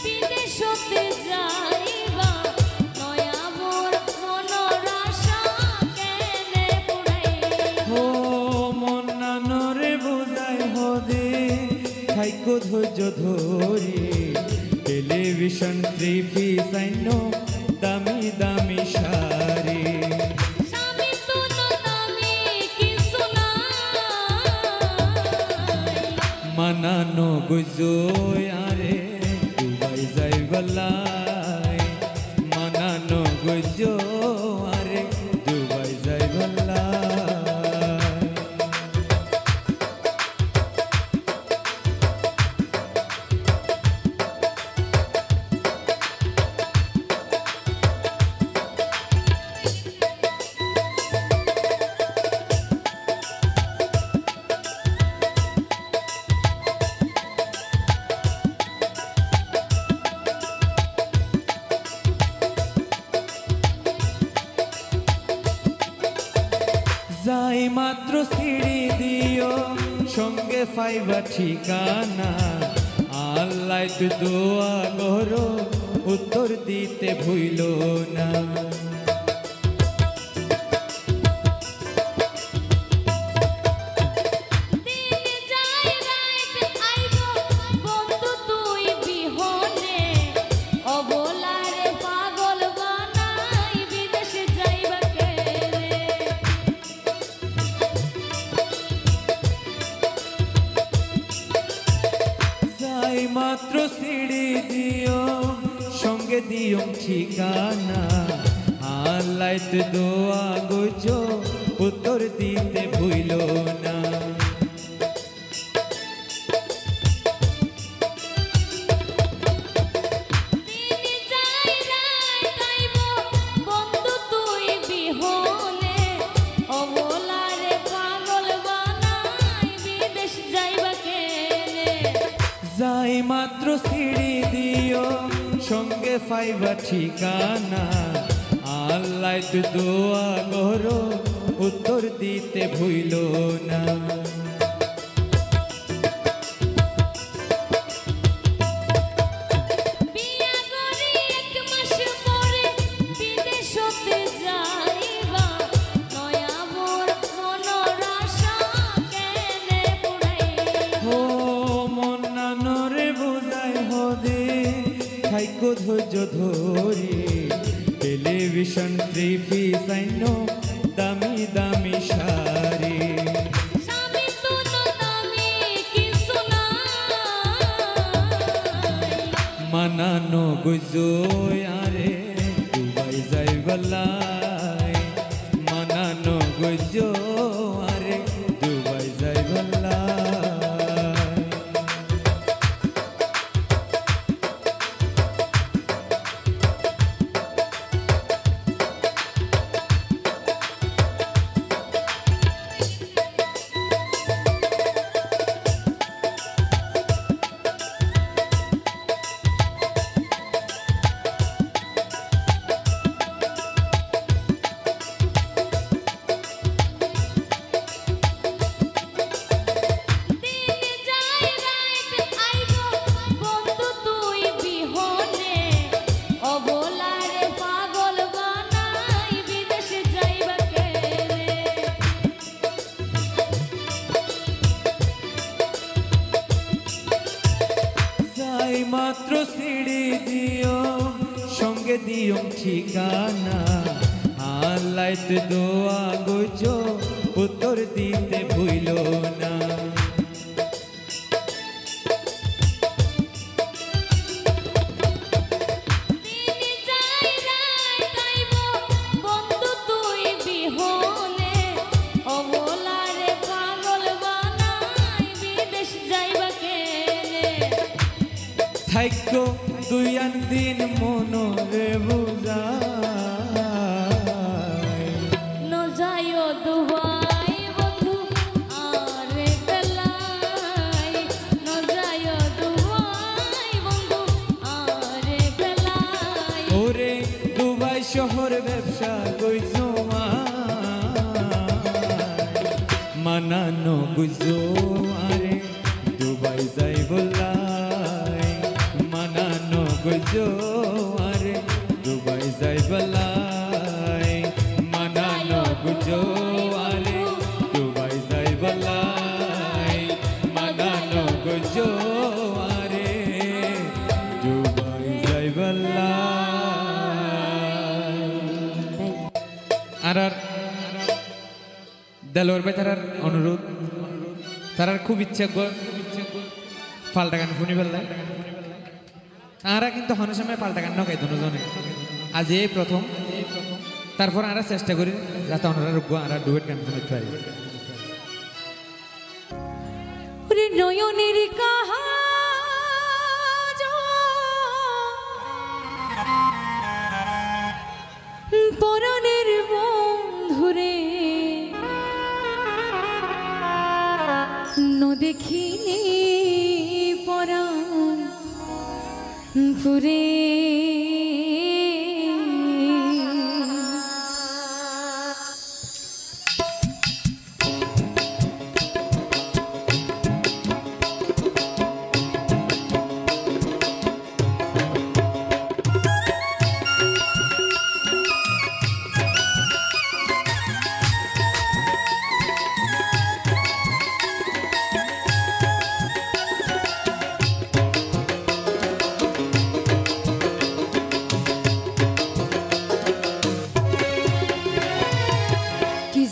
বিদেশতে যাইবা নয়া বোন মনোর আশা কেনে পুরাইবা ও মন্নানরে বুঝাই হদে থাইকো ধৈর্য ধরে টেলিভিশন থ্রি পিস আইন দামি দামি শাড়ি স্বামী তো নামি কিছু নাই মানানো গুজো আরে দুবাই যাই গলাই মানানো গুজো আরে দুবাই যাই গলাই যাই মাত্র সিঁড়ি দিও সঙ্গে পাইবা ঠিকানা আল্লাহ তু দোয়া করো উত্তর দিতে ভুইল না দিন যায় রাত আইবো বন্ধু তুই বিহনে অবলারে পাগল বানাই বিদেশে যাইবা কেনে যাই মাত্র সিঁড়ি দিও সঙ্গে দিও ঠিকানা আল্লাহ তু দোয়া গোজো উত্তর দিতে ভুইল না দিন যায় রাত আইবো বন্ধু তুই বিহনে অবলারে পাগল বানাই বিদেশ যাইবা কেনে যাই মাত্র সিঁড়ি দিও সঙ্গে পাইবা ঠিকানা আল্লাহ তু দোয়া করো উত্তর দিতে ভুইল না বিয়া করে এক মাস পরে বিদেশতে যাইবা নয়া বোন মনোর আশা কেনে পুরাইবা ও মন্নানরে বুঝাই হদে থাইকো ধৈর্য ধরে টেলিভিশন থ্রি পিস আইন দামি দামি শাড়ি স্বামী তো নামি কিছু নাই মানা মানানো গুজো আরে দুবাই যাই বলাই মানানো গুজো আরে দুবাই যাই বলাই মাত্র সিঁড়ি দিও সঙ্গে দিও ঠিকানা আল্লাইতে দোয়া গোজো উত্তর দিতে ভুইল না থাইকো দুই আন দিন মনরে বুঝাই ন যাইও দুবাই বন্ধু আরে বেলাই ন যাইও দুবাই বন্ধু আরে বেলাই ওরে দুবাই শহর ব্যবসা কইছো মানানো গুজো আরে দুবাই যাই বলাই মানানো গুজো আরে দুবাই যাই বলাই মানানো গুজো আরে দুবাই যাই বলাই মানানো গুজো আরে দুবাই যাই বলাই আর দেলোর ভাই তারার অনুরোধ তারার খুব ইচ্ছা পাল্টা গান শুনি পেলাই তারা কিন্তু হনের সময় পাল্টা গান নগাই দুজনে আজ এই প্রথম তারপর আমরা চেষ্টা করি যাতে ওনারা রুগো আমরা ডুয়েট গান শুনতে পারি ওরে নয়নের কাহা পরাণের বন্ধুরে ন দেখিনি পরাণ পুরে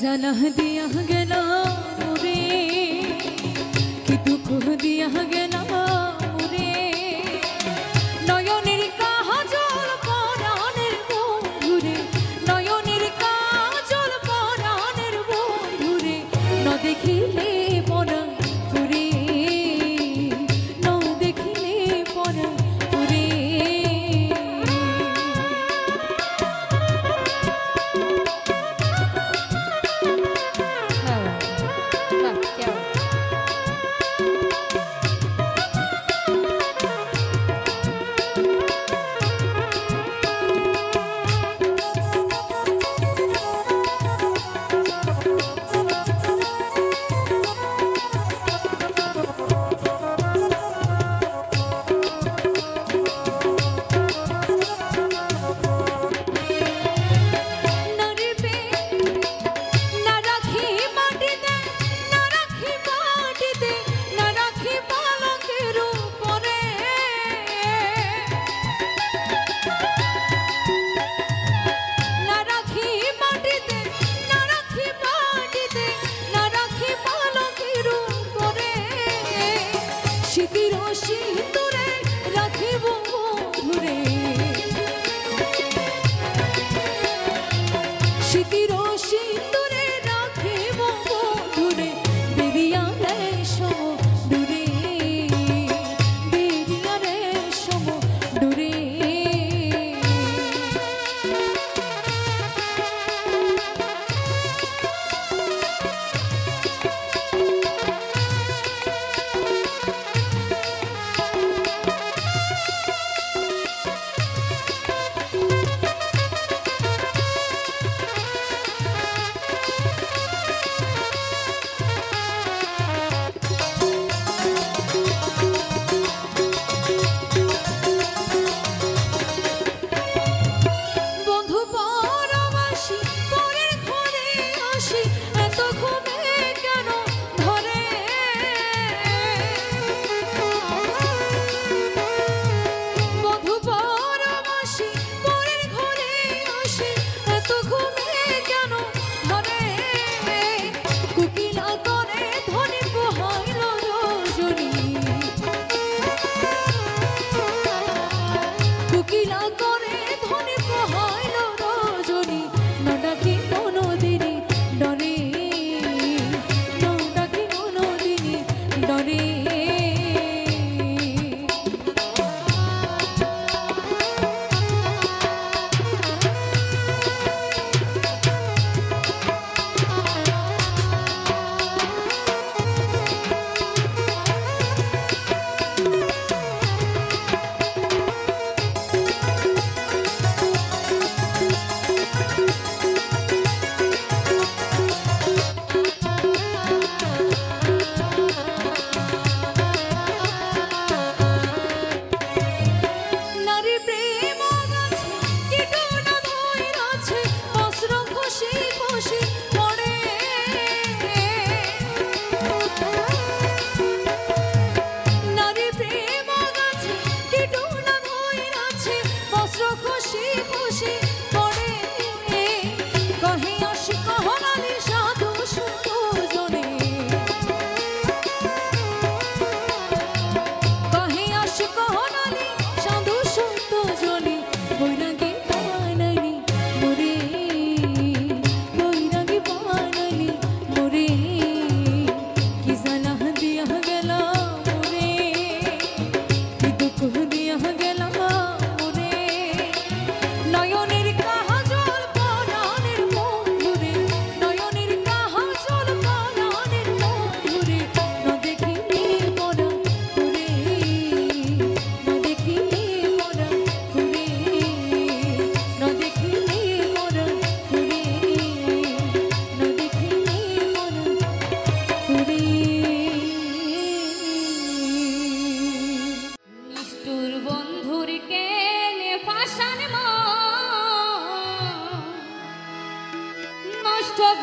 জানা দিয়া গেল রে কি দুঃখ দিয়া গেল রে নয়নের কাজল পরাণের বন্ধুরে নয়নের কাজল পরাণের বন্ধুরে ন দেখিলে পরাণ পুরে ন দেখিলে পরাণ পুরে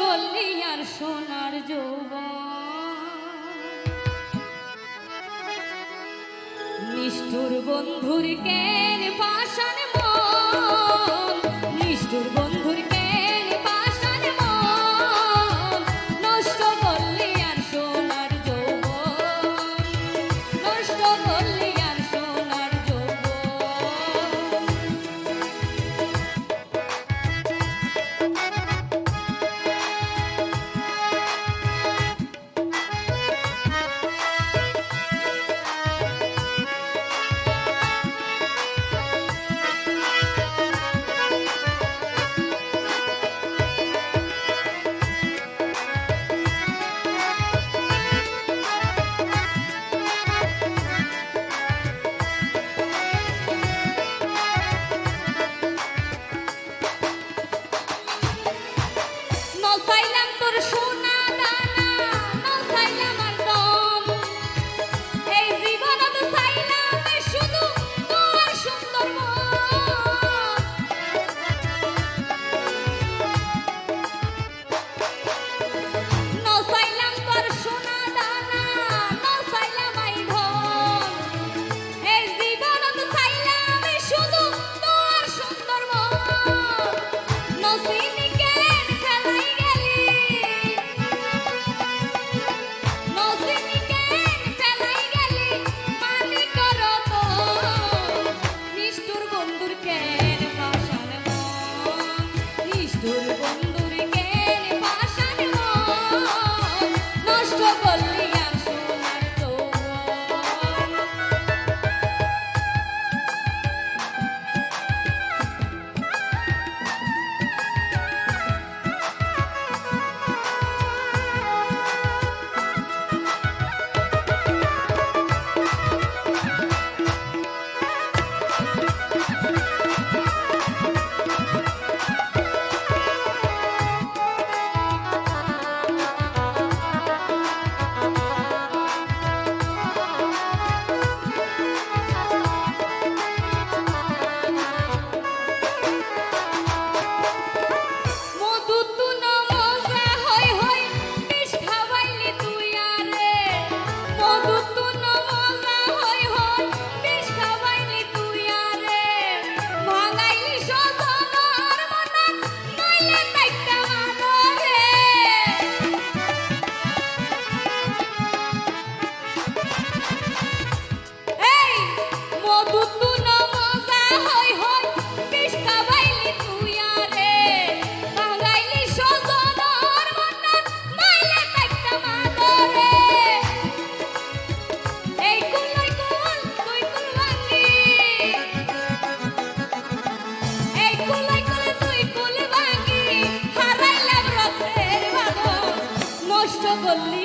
করলি আর সোনার যৌবন নিষ্ঠুর বন্ধুর কেন পাশান মন নিষ্ঠুর বন্ধুর কেন পাশান মন নষ্ট করলি আর সোনার যৌবন নষ্ট করলি আর সোনার যৌবন নসাইলাম তোর সোনা দানা নসাইলাম আর দম এই জীবনত চাইলাম শুধু তোর সুন্দর মন নসাইলাম তোর সোনা দানা নসাইলাম আই ধন এই জীবনত চাইলাম শুধু তোর সুন্দর মন নসিনি কেন ফেলাই গেলি নসিনি কেন ফেলাই গেলি মানি করো তো নিষ্ঠুর বন্ধুর কেন পাশান মন নিষ্ঠুর বন্ধুর কেন পাশান মন নষ্ট করলি আর সোনার যৌবন মধু তু নমজা হই হই বিষ খাওয়াইলি তুই আরে মধু তু নমজা হই হই বিষ খাওয়াইলি তুই আরে ভাঙাইলি সজনার মনন নইলে তাইটা মানরে এই মধু তু নমজা হই হই বিষ খাওয়াইলি তুই আরে ভাঙাইলি সজনার মনন নইলে তাইটা মানরে এই কুলাই কুল তুই কুল ভাঙি এই কুলাই কুল তুই কুল ভাঙি হারাইলাম রথের বাঁধন নষ্ট করলি